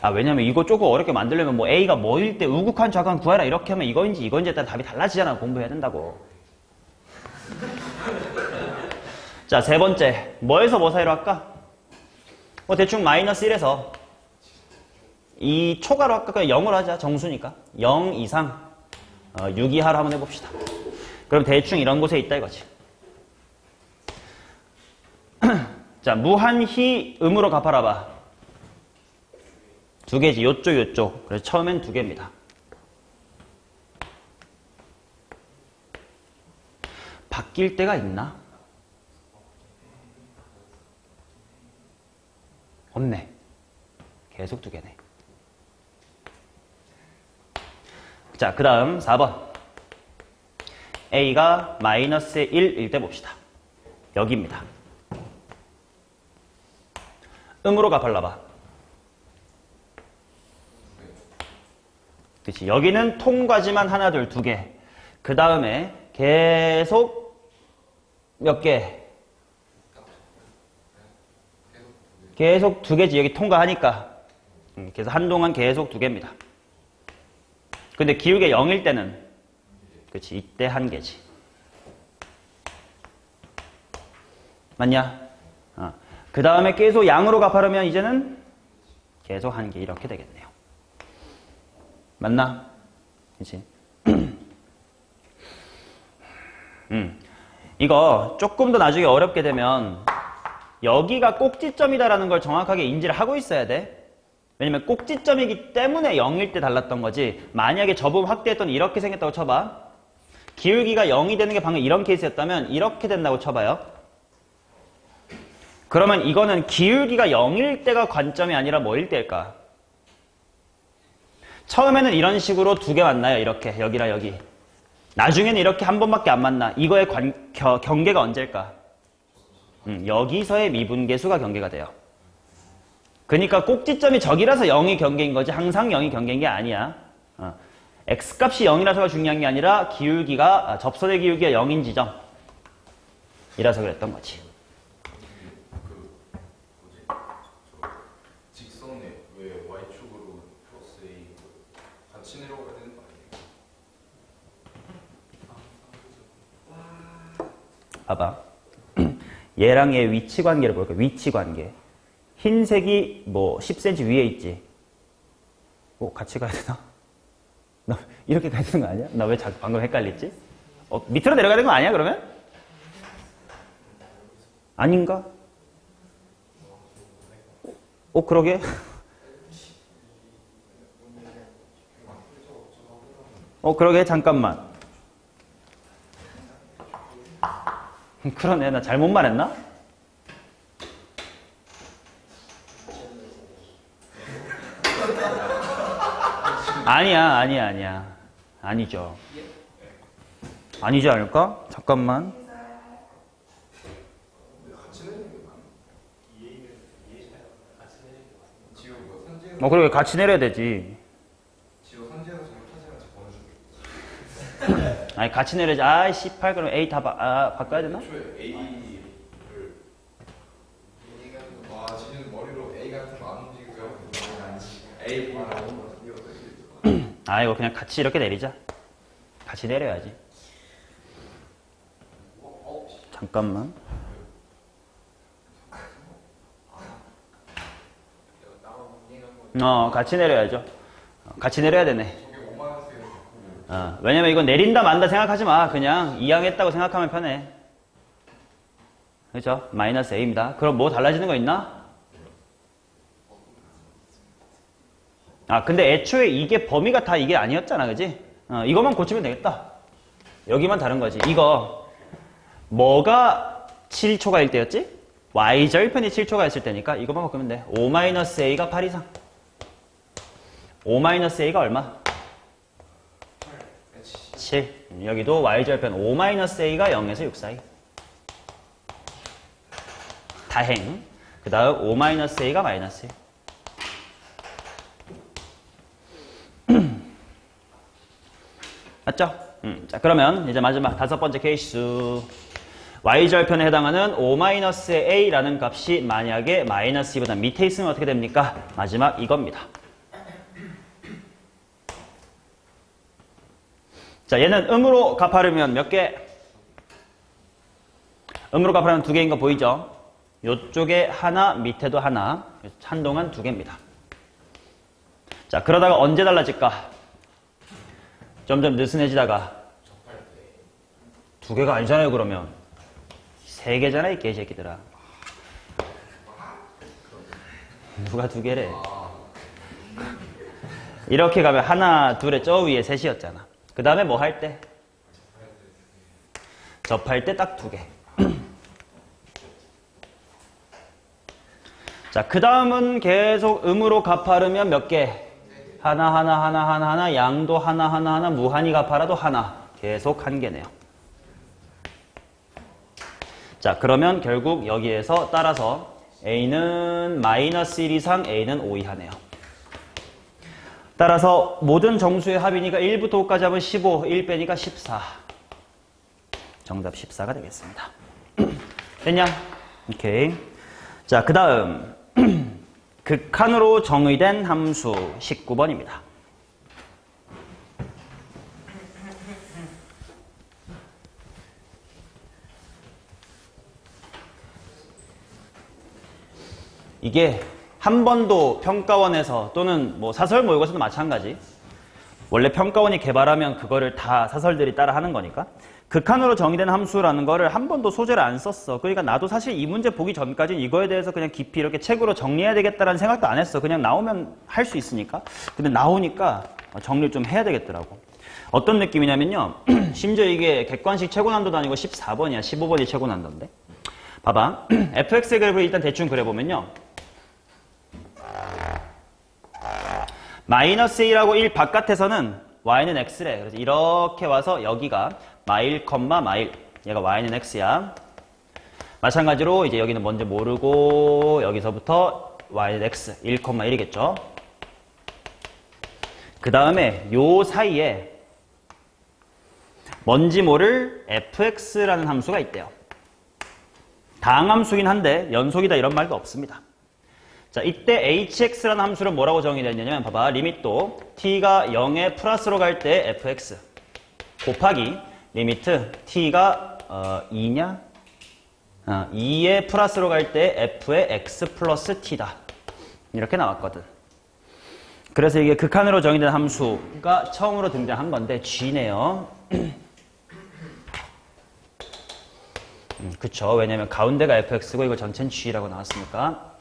아, 왜냐면 이거 조금 어렵게 만들려면 뭐 A가 뭐일 때 우극한 좌극한 구하라 이렇게 하면 이거인지 따라 답이 달라지잖아. 공부해야 된다고. 자, 세 번째. 뭐에서 뭐 사이로 할까? 뭐 대충 마이너스 1에서 이 초가로 할까? 그냥 0으로 하자. 정수니까. 0 이상 6 이하로 한번 해봅시다. 그럼 대충 이런 곳에 있다 이거지. 자, 무한히 음으로 갚아라 봐. 2개지. 요쪽. 그래서 처음엔 2개입니다. 바뀔 때가 있나? 없네. 계속 2개네. 자, 그 다음 4번. A가 마이너스 1일 때 봅시다. 여기입니다. 음으로 갚아봐. 그치. 여기는 통과지만 하나, 둘, 2개. 그 다음에 계속 몇 개? 계속 2개지. 여기 통과하니까. 그래서 한동안 계속 2개입니다. 근데 기울기 0일 때는 그치. 이때 1개지. 맞냐? 그 다음에 계속 양으로 갚아려면 이제는 계속 1개 이렇게 되겠네요. 맞나? 그치? 이거 조금 더 나중에 어렵게 되면 여기가 꼭지점이다라는 걸 정확하게 인지를 하고 있어야 돼. 왜냐면 꼭지점이기 때문에 0일 때 달랐던 거지. 만약에 저분 확대했더니 이렇게 생겼다고 쳐봐. 기울기가 0이 되는 게 방금 이런 케이스였다면 이렇게 된다고 쳐봐요. 그러면 이거는 기울기가 0일 때가 관점이 아니라 뭐일 때일까? 처음에는 이런 식으로 두 개 만나요. 이렇게 여기랑 여기. 나중에는 이렇게 한 번밖에 안 만나. 이거의 경계가 언제일까? 여기서의 미분계수가 경계가 돼요. 그러니까 꼭지점이 저기라서 0이 경계인 거지 항상 0이 경계인 게 아니야. x값이 0이라서가 중요한 게 아니라 기울기가 접선의 기울기가 0인 지점이라서 그랬던 거지. 직선에 왜 y축으로 플러스 a 같이 내려가야 되는 거 아니에요? 봐봐. 얘랑 얘 위치 관계를 볼까? 위치 관계. 흰색이 뭐 10cm 위에 있지. 같이 가야 되나? 나 이렇게 가야 되는 거 아니야? 나 왜 방금 헷갈렸지? 밑으로 내려가야 되는 거 아니야 그러면? 아닌가? 그러게? 그러게 잠깐만. 그러네. 나 잘못 말했나? 아니야. 아니죠. 아니지 않을까? 잠깐만. 그래, 같이 내려야 되지. 아니, 같이 내려야지. 18, 그럼 A 다 바꿔야 되나? 지금 머리로 A 같은 거 안 움직이고요. A 이거 그냥 같이 이렇게 내리자. 같이 내려야지. 잠깐만. 같이 내려야죠. 같이 내려야 되네. 왜냐면 이거 내린다 만다 생각하지 마. 그냥 이항했다고 생각하면 편해. 그죠? 마이너스 A입니다. 그럼 뭐 달라지는 거 있나? 근데 애초에 이게 범위가 다 이게 아니었잖아. 그지? 이것만 고치면 되겠다. 여기만 다른 거지. 이거 뭐가 7초가 1대였지? y절편이 7초가 있을 때니까 이것만 바꾸면 돼. 5-a가 8 이상. 5-a가 얼마? 7. 여기도 y절편 5-a가 0에서 6 사이. 다행. 그 다음 5-a가 마이너스 1. 맞죠? 자, 그러면 이제 마지막 다섯 번째 케이스. y절편에 해당하는 5-a라는 값이 만약에 마이너스 2보다 밑에 있으면 어떻게 됩니까? 마지막 이겁니다. 자, 얘는 음으로 갚아르면 몇 개? 음으로 갚아르면 두 개인 거 보이죠? 요쪽에 하나, 밑에도 하나. 한동안 두 개입니다. 자, 그러다가 언제 달라질까? 점점 느슨해지다가 두 개가 아니잖아요. 그러면 세 개잖아 이 개새끼들아. 누가 두 개래? 이렇게 가면 하나 둘에 저 위에 셋이었잖아. 그 다음에 뭐 할 때? 접할 때 딱 두 개. 자, 그 다음은 계속 음으로 갚아르면 몇 개? 하나, 양도 하나, 무한히 갚아라도 하나. 계속 한 개네요. 자, 그러면 결국 여기에서 따라서 A는 마이너스 1 이상, A는 5 이하네요. 따라서 모든 정수의 합이니까 1부터 5까지 하면 15, 1 빼니까 14. 정답 14가 되겠습니다. 됐냐? 오케이. 자, 그 다음 극한으로 정의된 함수 19번입니다. 이게 한 번도 평가원에서 또는 뭐 사설 모의고사도 마찬가지 원래 평가원이 개발하면 그거를 다 사설들이 따라 하는 거니까. 극한으로 정의된 함수라는 거를 한 번도 소재를 안 썼어. 그러니까 나도 사실 이 문제 보기 전까지는 이거에 대해서 그냥 깊이 이렇게 책으로 정리해야 되겠다라는 생각도 안 했어. 그냥 나오면 할 수 있으니까. 근데 나오니까 정리를 좀 해야 되겠더라고. 어떤 느낌이냐면요. 심지어 이게 객관식 최고난도도 아니고 14번이야. 15번이 최고난도인데. 봐봐. fx의 그래프를 일단 대충 그려보면요. 마이너스 1하고 1 바깥에서는 y는 x래. 그래서 이렇게 와서 여기가 마1, 마1. 얘가 y는 x야. 마찬가지로 이제 여기는 먼저 모르고 여기서부터 y는 x, 1,1이겠죠. 그 다음에 요 사이에 뭔지 모를 fx라는 함수가 있대요. 다항함수긴 한데 연속이다 이런 말도 없습니다. 자, 이때 hx라는 함수를 뭐라고 정의됐냐면 봐봐. 리미트 t가 0에 플러스로 갈 때 fx 곱하기 리미트 t가 2냐? 2에 플러스로 갈 때 f의 x 플러스 t다. 이렇게 나왔거든. 그래서 이게 극한으로 정의된 함수가 처음으로 등장한 건데 g네요. 그쵸. 왜냐면 가운데가 fx고 이거 전체는 g라고 나왔으니까.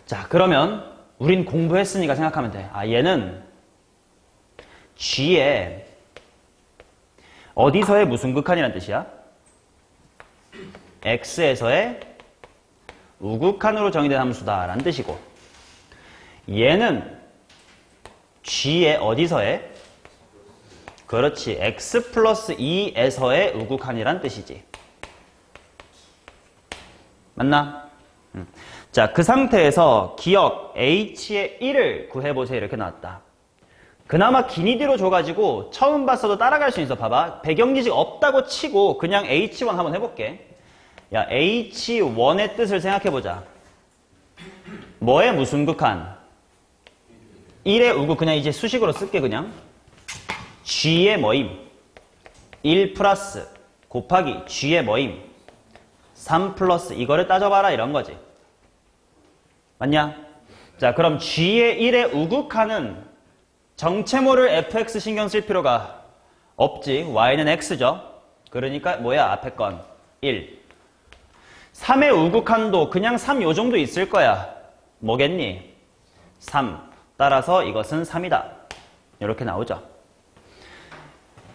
자, 그러면 우린 공부했으니까 생각하면 돼. 아, 얘는 g의 어디서의 무슨 극한이란 뜻이야? x에서의 우극한으로 정의된 함수다 라는 뜻이고, 얘는 g의 어디서의? 그렇지, x 플러스 2에서의 우극한이란 뜻이지. 맞나? 자, 그 상태에서 기억 h의 1을 구해보세요. 이렇게 나왔다. 그나마 기니디로 줘가지고 처음 봤어도 따라갈 수 있어. 봐봐. 배경지식 없다고 치고 그냥 h1 한번 해볼게. 야, h1의 뜻을 생각해보자. 뭐의 무슨 극한? 1의 우극. 그냥 이제 수식으로 쓸게 그냥. g의 뭐임? 1 플러스 곱하기 g의 뭐임? 3 플러스 이거를 따져봐라 이런 거지. 맞냐? 자, 그럼 g의 1의 우극한은 정체모를 fx 신경 쓸 필요가 없지. y는 x죠. 그러니까 뭐야? 앞에 건 1. 3의 우극한도 그냥 3 요 정도 있을 거야. 뭐겠니? 3. 따라서 이것은 3이다. 이렇게 나오죠.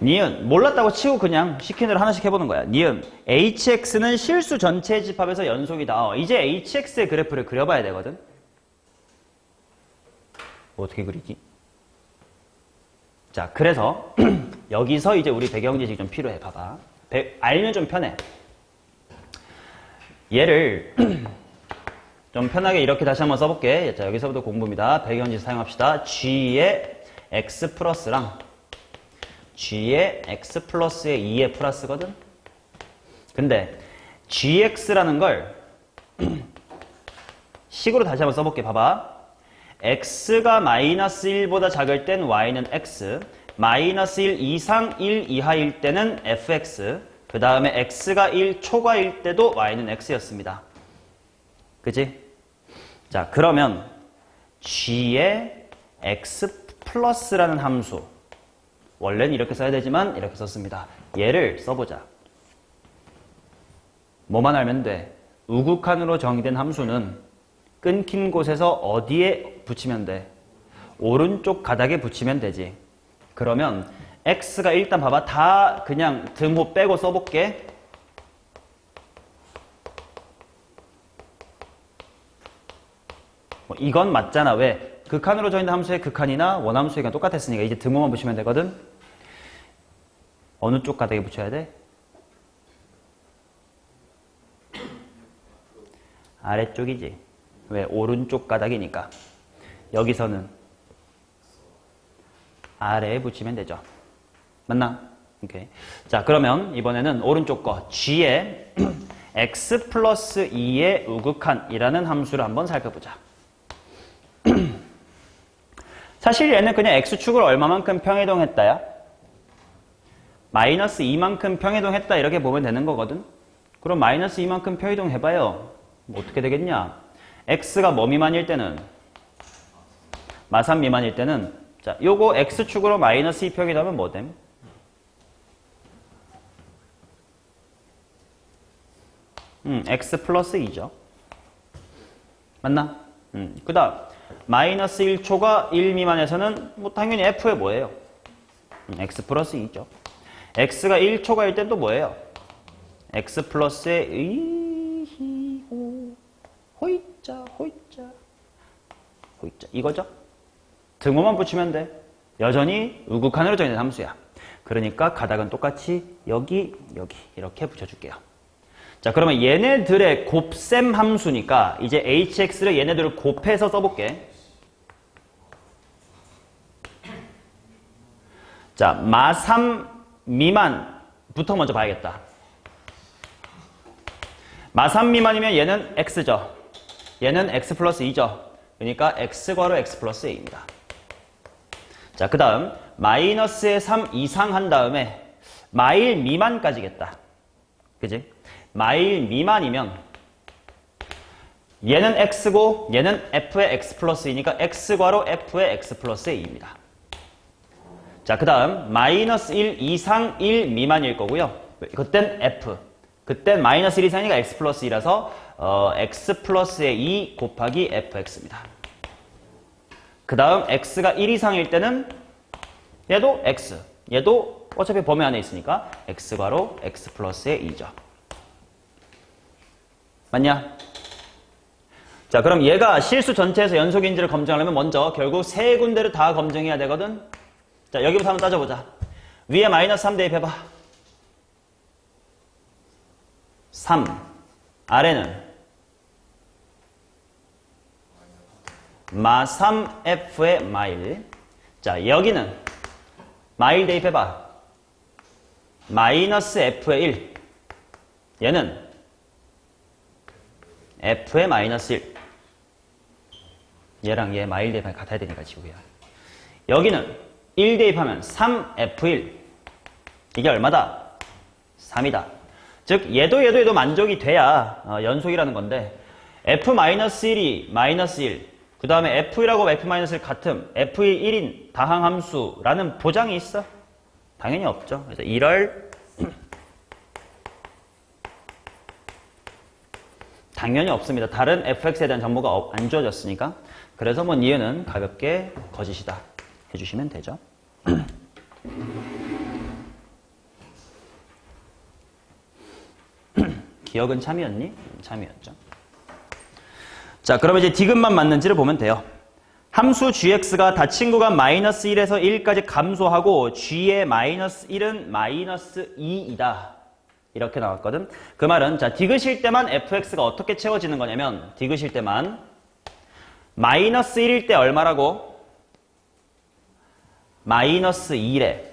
니은 몰랐다고 치고 그냥 시키는 대로 하나씩 해보는 거야. 니은 hx는 실수 전체의 집합에서 연속이다. 이제 hx의 그래프를 그려봐야 되거든. 어떻게 그리지? 자, 그래서 여기서 이제 우리 배경지식이 좀 필요해. 봐봐. 알면 좀 편해. 얘를 좀 편하게 이렇게 다시 한번 써볼게. 자, 여기서부터 공부입니다. 배경지식 사용합시다. g의 x 플러스랑 g의 x 플러스의 2의 플러스거든? 근데 gx라는 걸 식으로 다시 한번 써볼게. 봐봐. x가 마이너스 1보다 작을 땐 y는 x, 마이너스 1 이상 1 이하일 때는 fx, 그 다음에 x가 1 초과일 때도 y는 x였습니다. 그치? 자, 그러면 g의 x 플러스라는 함수, 원래는 이렇게 써야 되지만 이렇게 썼습니다. 얘를 써보자. 뭐만 알면 돼? 우극한으로 정의된 함수는 끊긴 곳에서 어디에 붙이면 돼? 오른쪽 가닥에 붙이면 되지. 그러면 x가 일단 봐봐. 다 그냥 등호 빼고 써볼게. 이건 맞잖아. 왜? 극한으로 정의된 함수의 극한이나 원함수가 똑같았으니까 이제 등호만 붙이면 되거든. 어느 쪽 가닥에 붙여야 돼? 아래쪽이지. 왜? 오른쪽 가닥이니까. 여기서는 아래에 붙이면 되죠. 맞나? 오케이. 자, 그러면 이번에는 오른쪽 거 g의 x 플러스 2의 우극한이라는 함수를 한번 살펴보자. 사실 얘는 그냥 x축을 얼마만큼 평이동했다야? 마이너스 2만큼 평이동했다 이렇게 보면 되는 거거든. 그럼 마이너스 2만큼 평이동 해봐요. 뭐 어떻게 되겠냐? x가 뭐 미만일 때는 마3 미만일 때는 자, 요거 x축으로 마이너스 2평이 나면 뭐 됨? x 플러스 2죠. 맞나? 그 다음 마이너스 1초가 1 미만에서는 뭐 당연히 f에 뭐예요? x 플러스 2죠. x가 1초가일 땐 또 뭐예요? x 플러스의 호이자 이거죠? 등호만 붙이면 돼. 여전히 우극한으로 정의된 함수야. 그러니까 가닥은 똑같이 여기 이렇게 붙여줄게요. 자, 그러면 얘네들의 곱셈 함수니까 이제 hx를 얘네들을 곱해서 써볼게. 자, 마3 미만부터 먼저 봐야겠다. 마3 미만이면 얘는 x죠. 얘는 x 플러스 2죠. 그러니까 x괄호 x 플러스 a입니다. 자, 그 다음 마이너스의 3 이상 한 다음에 마일 미만까지겠다. 그지? 마일 미만이면 얘는 x고 얘는 f의 x 플러스 2니까 x괄호 f의 x 플러스 a입니다. 자, 그 다음 마이너스 1 이상 1 미만일 거고요. 그땐 f. 그땐 마이너스 1 이상이니까 x 플러스 2라서 x 플러스의 2 곱하기 fx입니다. 그 다음 x가 1 이상일 때는 얘도 x. 얘도 어차피 범위 안에 있으니까 x괄호 x 플러스의 2죠. 맞냐? 자, 그럼 얘가 실수 전체에서 연속인지를 검증하려면 먼저 결국 세 군데를 다 검증해야 되거든. 자, 여기부터 한번 따져보자. 위에 마이너스 3 대입해봐. 3. 아래는 마3f의 마일. 자, 여기는 마일 대입해봐. 마이너스 f의 1. 얘는 f의 마이너스 1. 얘랑 얘 마일 대입하면 같아야 되니까 지우야. 여기는 1 대입하면 3f1. 이게 얼마다? 3이다. 즉 얘도 만족이 돼야 연속이라는 건데 f-1이 마이너스 1. 그 다음에 f1하고 f-1 같음. f1 1인 다항함수라는 보장이 있어? 당연히 없죠. 그래서 이럴 당연히 없습니다. 다른 fx에 대한 정보가 안 주어졌으니까. 그래서 뭐 니은은 가볍게 거짓이다 해주시면 되죠. 기억은 참이었니? 참이었죠. 자, 그러면 이제 디귿만 맞는지를 보면 돼요. 함수 gx가 닫힌 구간 마이너스 1에서 1까지 감소하고 g의 마이너스 1은 마이너스 2이다. 이렇게 나왔거든. 그 말은 자, 디귿일 때만 fx가 어떻게 채워지는 거냐면 디귿일 때만 마이너스 1일 때 얼마라고? 마이너스 2래.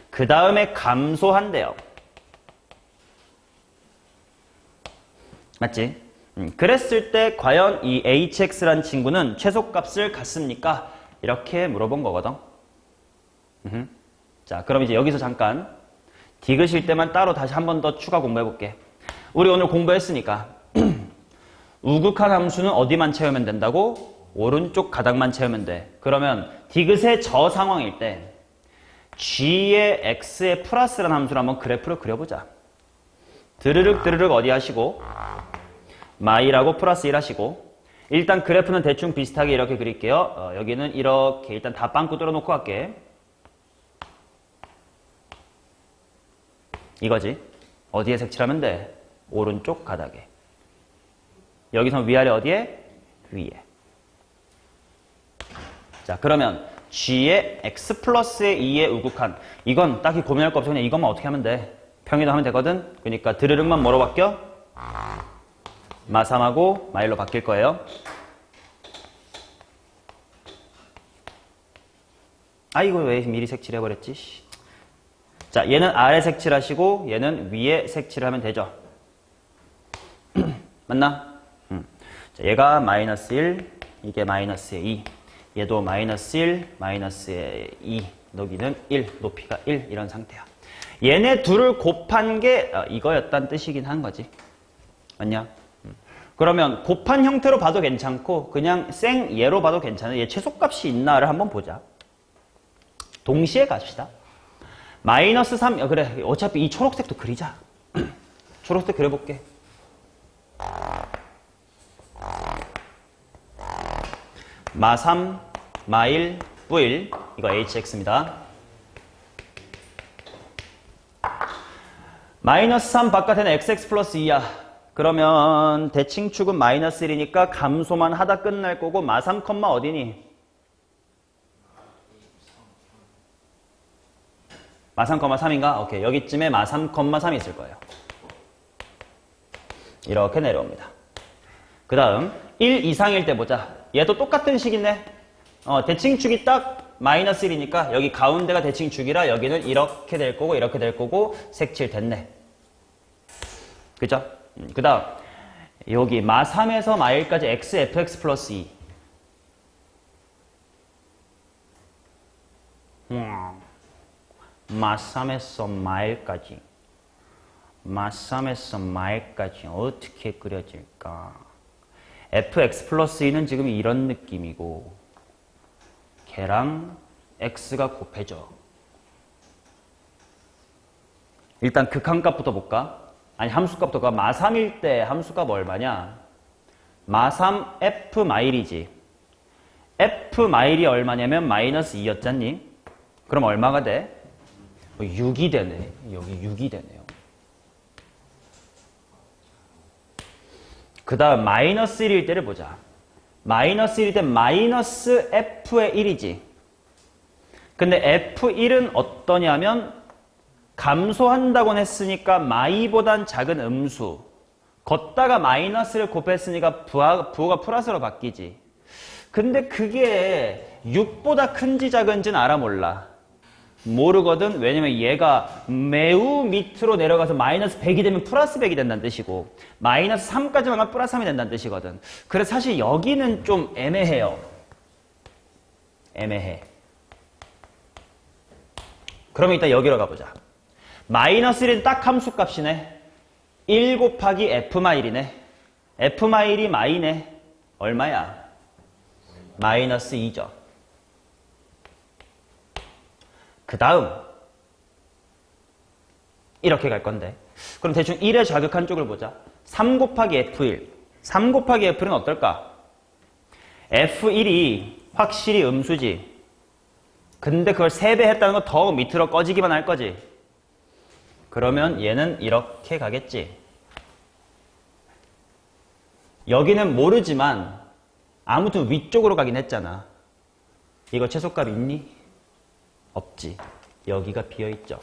그 다음에 감소한대요. 맞지? 그랬을 때 과연 이 hx란 친구는 최소값을 갖습니까? 이렇게 물어본 거거든. 자, 그럼 이제 여기서 잠깐 디귿일 때만 따로 다시 한 번 더 추가 공부해볼게. 우리 오늘 공부했으니까 우극한 함수는 어디만 채우면 된다고? 오른쪽 가닥만 채우면 돼. 그러면 디귿의 저 상황일 때 g의 x의 플러스라는 함수를 한번 그래프를 그려보자. 드르륵 어디 하시고 마이라고 플러스 1 하시고 일단 그래프는 대충 비슷하게 이렇게 그릴게요. 여기는 이렇게 일단 다 빵꾸 뚫어놓고 갈게. 이거지. 어디에 색칠하면 돼? 오른쪽 가닥에. 여기서 위아래 어디에? 위에. 자, 그러면 g의 x 플러스의 2의 우극한. 이건 딱히 고민할 거 없이 그냥 이것만 어떻게 하면 돼? 평이동 하면 되거든? 그러니까 드르륵만 뭐로 바뀌어? 마3하고 마일로 바뀔 거예요. 아이고, 왜 미리 색칠해버렸지? 자, 얘는 아래 색칠하시고 얘는 위에 색칠하면 되죠. 맞나? 자, 얘가 마이너스 1, 이게 마이너스의 2. 얘도 마이너스 1, 마이너스의 2. 여기는 1, 높이가 1 이런 상태야. 얘네 둘을 곱한 게 이거였다는 뜻이긴 한 거지. 맞냐? 그러면 곱한 형태로 봐도 괜찮고 그냥 생 예로 봐도 괜찮은 얘 최소값이 있나를 한번 보자. 동시에 갑시다. 마이너스 3, 그래 어차피 이 초록색도 그리자. 초록색 그려볼게. 마3, 마1, 뿌1 이거 hx입니다. 마이너스 3 바깥에는 xx 플러스 2야. 그러면 대칭축은 마이너스 1이니까 감소만 하다 끝날 거고 마3, 어디니? 마3, 3인가? 오케이. 여기쯤에 마3, 3이 있을 거예요. 이렇게 내려옵니다. 그 다음 1 이상일 때 보자. 얘도 똑같은 식이네. 대칭축이 딱 마이너스 1이니까 여기 가운데가 대칭축이라 여기는 이렇게 될 거고 이렇게 될 거고 색칠 됐네. 그죠? 그 다음 여기 마3에서 마1까지 x, fx 플러스 2. 마3에서 마1까지 마3에서 마1까지 어떻게 그려질까? fx 플러스 2는 지금 이런 느낌이고 걔랑 x가 곱해져. 일단 극한값부터 볼까? 아니 함수값부터 볼까? 마3일 때 함수값 얼마냐? 마3 f 마일이지. f 마일이 얼마냐면 마이너스 2였잖니? 그럼 얼마가 돼? 6이 되네. 여기 6이 되네요. 그 다음 마이너스 1일 때를 보자. 마이너스 1일 때 마이너스 f의 1이지. 근데 f1은 어떠냐면 감소한다고 했으니까 마이보단 작은 음수. 걷다가 마이너스를 곱했으니까 부호가 플러스로 바뀌지. 근데 그게 6보다 큰지 작은지는 알아 몰라. 모르거든. 왜냐면 얘가 매우 밑으로 내려가서 마이너스 100이 되면 플러스 100이 된다는 뜻이고 마이너스 3까지만 가면 플러스 3이 된다는 뜻이거든. 그래서 사실 여기는 좀 애매해요. 애매해. 그러면 이따 여기로 가보자. 마이너스 1은 딱 함수값이네. 1 곱하기 f마일이네. f마일이 마이네. 얼마야? 마이너스 2죠. 그 다음 이렇게 갈 건데 그럼 대충 1의 자극한 쪽을 보자. 3 곱하기 f1. 3 곱하기 f는 어떨까? f1이 확실히 음수지. 근데 그걸 3배 했다는 건 더 밑으로 꺼지기만 할 거지. 그러면 얘는 이렇게 가겠지. 여기는 모르지만 아무튼 위쪽으로 가긴 했잖아. 이거 최소값 있니? 없지. 여기가 비어있죠.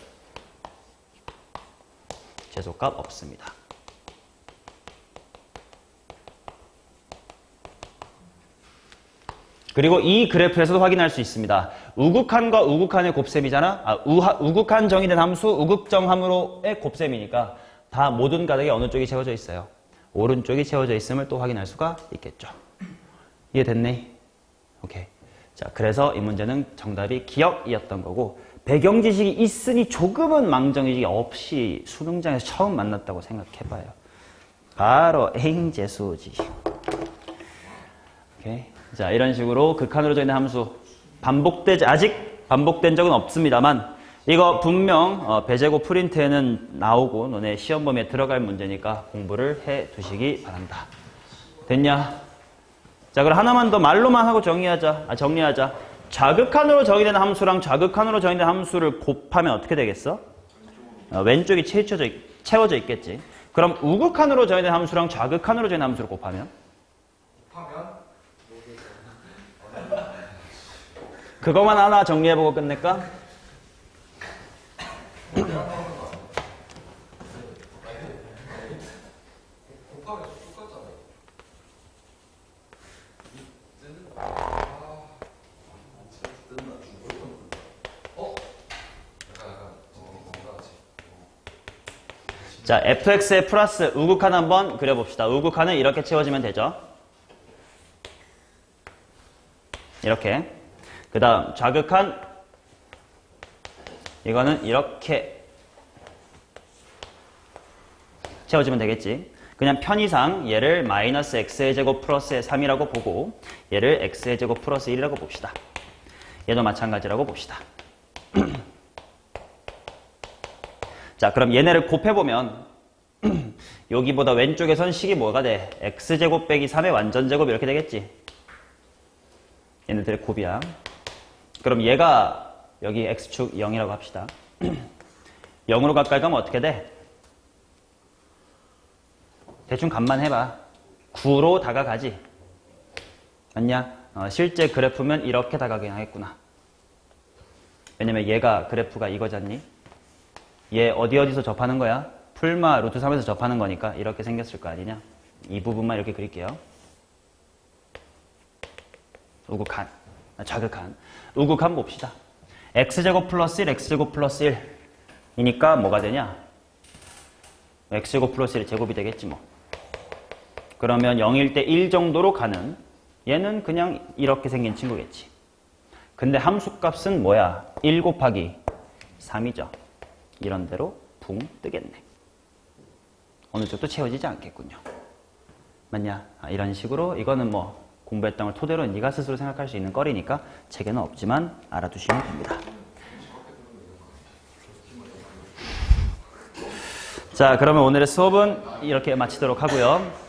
최소값 없습니다. 그리고 이 그래프에서도 확인할 수 있습니다. 우극한과 우극한의 곱셈이잖아. 우극한 정의된 함수, 우극정함으로의 곱셈이니까 다 모든 가닥에 어느 쪽이 채워져 있어요. 오른쪽이 채워져 있음을 또 확인할 수가 있겠죠. 이해됐네? 오케이. 자, 그래서 이 문제는 정답이 기억이었던 거고 배경 지식이 있으니 조금은 망정지식이 없이 수능장에서 처음 만났다고 생각해봐요. 바로 A인재수지. 오케이. 자, 이런 식으로 극한으로 정의된 함수 아직 반복된 적은 없습니다만 이거 분명 배제고 프린트에는 나오고 너네 시험 범위에 들어갈 문제니까 공부를 해 두시기 바란다. 됐냐? 자, 그럼 하나만 더 말로만 하고 정리하자. 좌극한으로 정의된 함수랑 좌극한으로 정의된 함수를 곱하면 어떻게 되겠어? 왼쪽이 채워져 있겠지. 그럼 우극한으로 정의된 함수랑 좌극한으로 정의된 함수를 곱하면? 그거만 하나 정리해보고 끝낼까? 자, fx의 플러스 우극한 한번 그려봅시다. 우극한은 이렇게 채워지면 되죠. 이렇게. 그 다음 좌극한 이거는 이렇게 채워지면 되겠지. 그냥 편의상 얘를 마이너스 x의 제곱 플러스의 3이라고 보고 얘를 x의 제곱 플러스 1이라고 봅시다. 얘도 마찬가지라고 봅시다. 자, 그럼 얘네를 곱해보면 여기보다 왼쪽에선 식이 뭐가 돼? x제곱 빼기 3의 완전제곱 이렇게 되겠지? 얘네들의 곱이야. 그럼 얘가 여기 x축 0이라고 합시다. 0으로 가까이 가면 어떻게 돼? 대충 감만 해봐. 9로 다가가지. 맞냐? 실제 그래프면 이렇게 다가가긴 하겠구나. 왜냐면 얘가 그래프가 이거잖니? 얘 어디서 접하는 거야? 풀마 루트 3에서 접하는 거니까 이렇게 생겼을 거 아니냐? 이 부분만 이렇게 그릴게요. 우극한, 자극한. 우극한 봅시다. x제곱 플러스 1, x제곱 플러스 1 이니까 뭐가 되냐? x제곱 플러스 1 제곱이 되겠지 뭐. 그러면 0일 때 1 정도로 가는 얘는 그냥 이렇게 생긴 친구겠지. 근데 함수값은 뭐야? 1 곱하기 3이죠. 이런 대로 붕 뜨겠네. 어느 쪽도 채워지지 않겠군요. 맞냐? 이런 식으로 이거는 뭐 공부했던 걸 토대로 네가 스스로 생각할 수 있는 거리니까 책에는 없지만 알아두시면 됩니다. 자, 그러면 오늘의 수업은 이렇게 마치도록 하고요.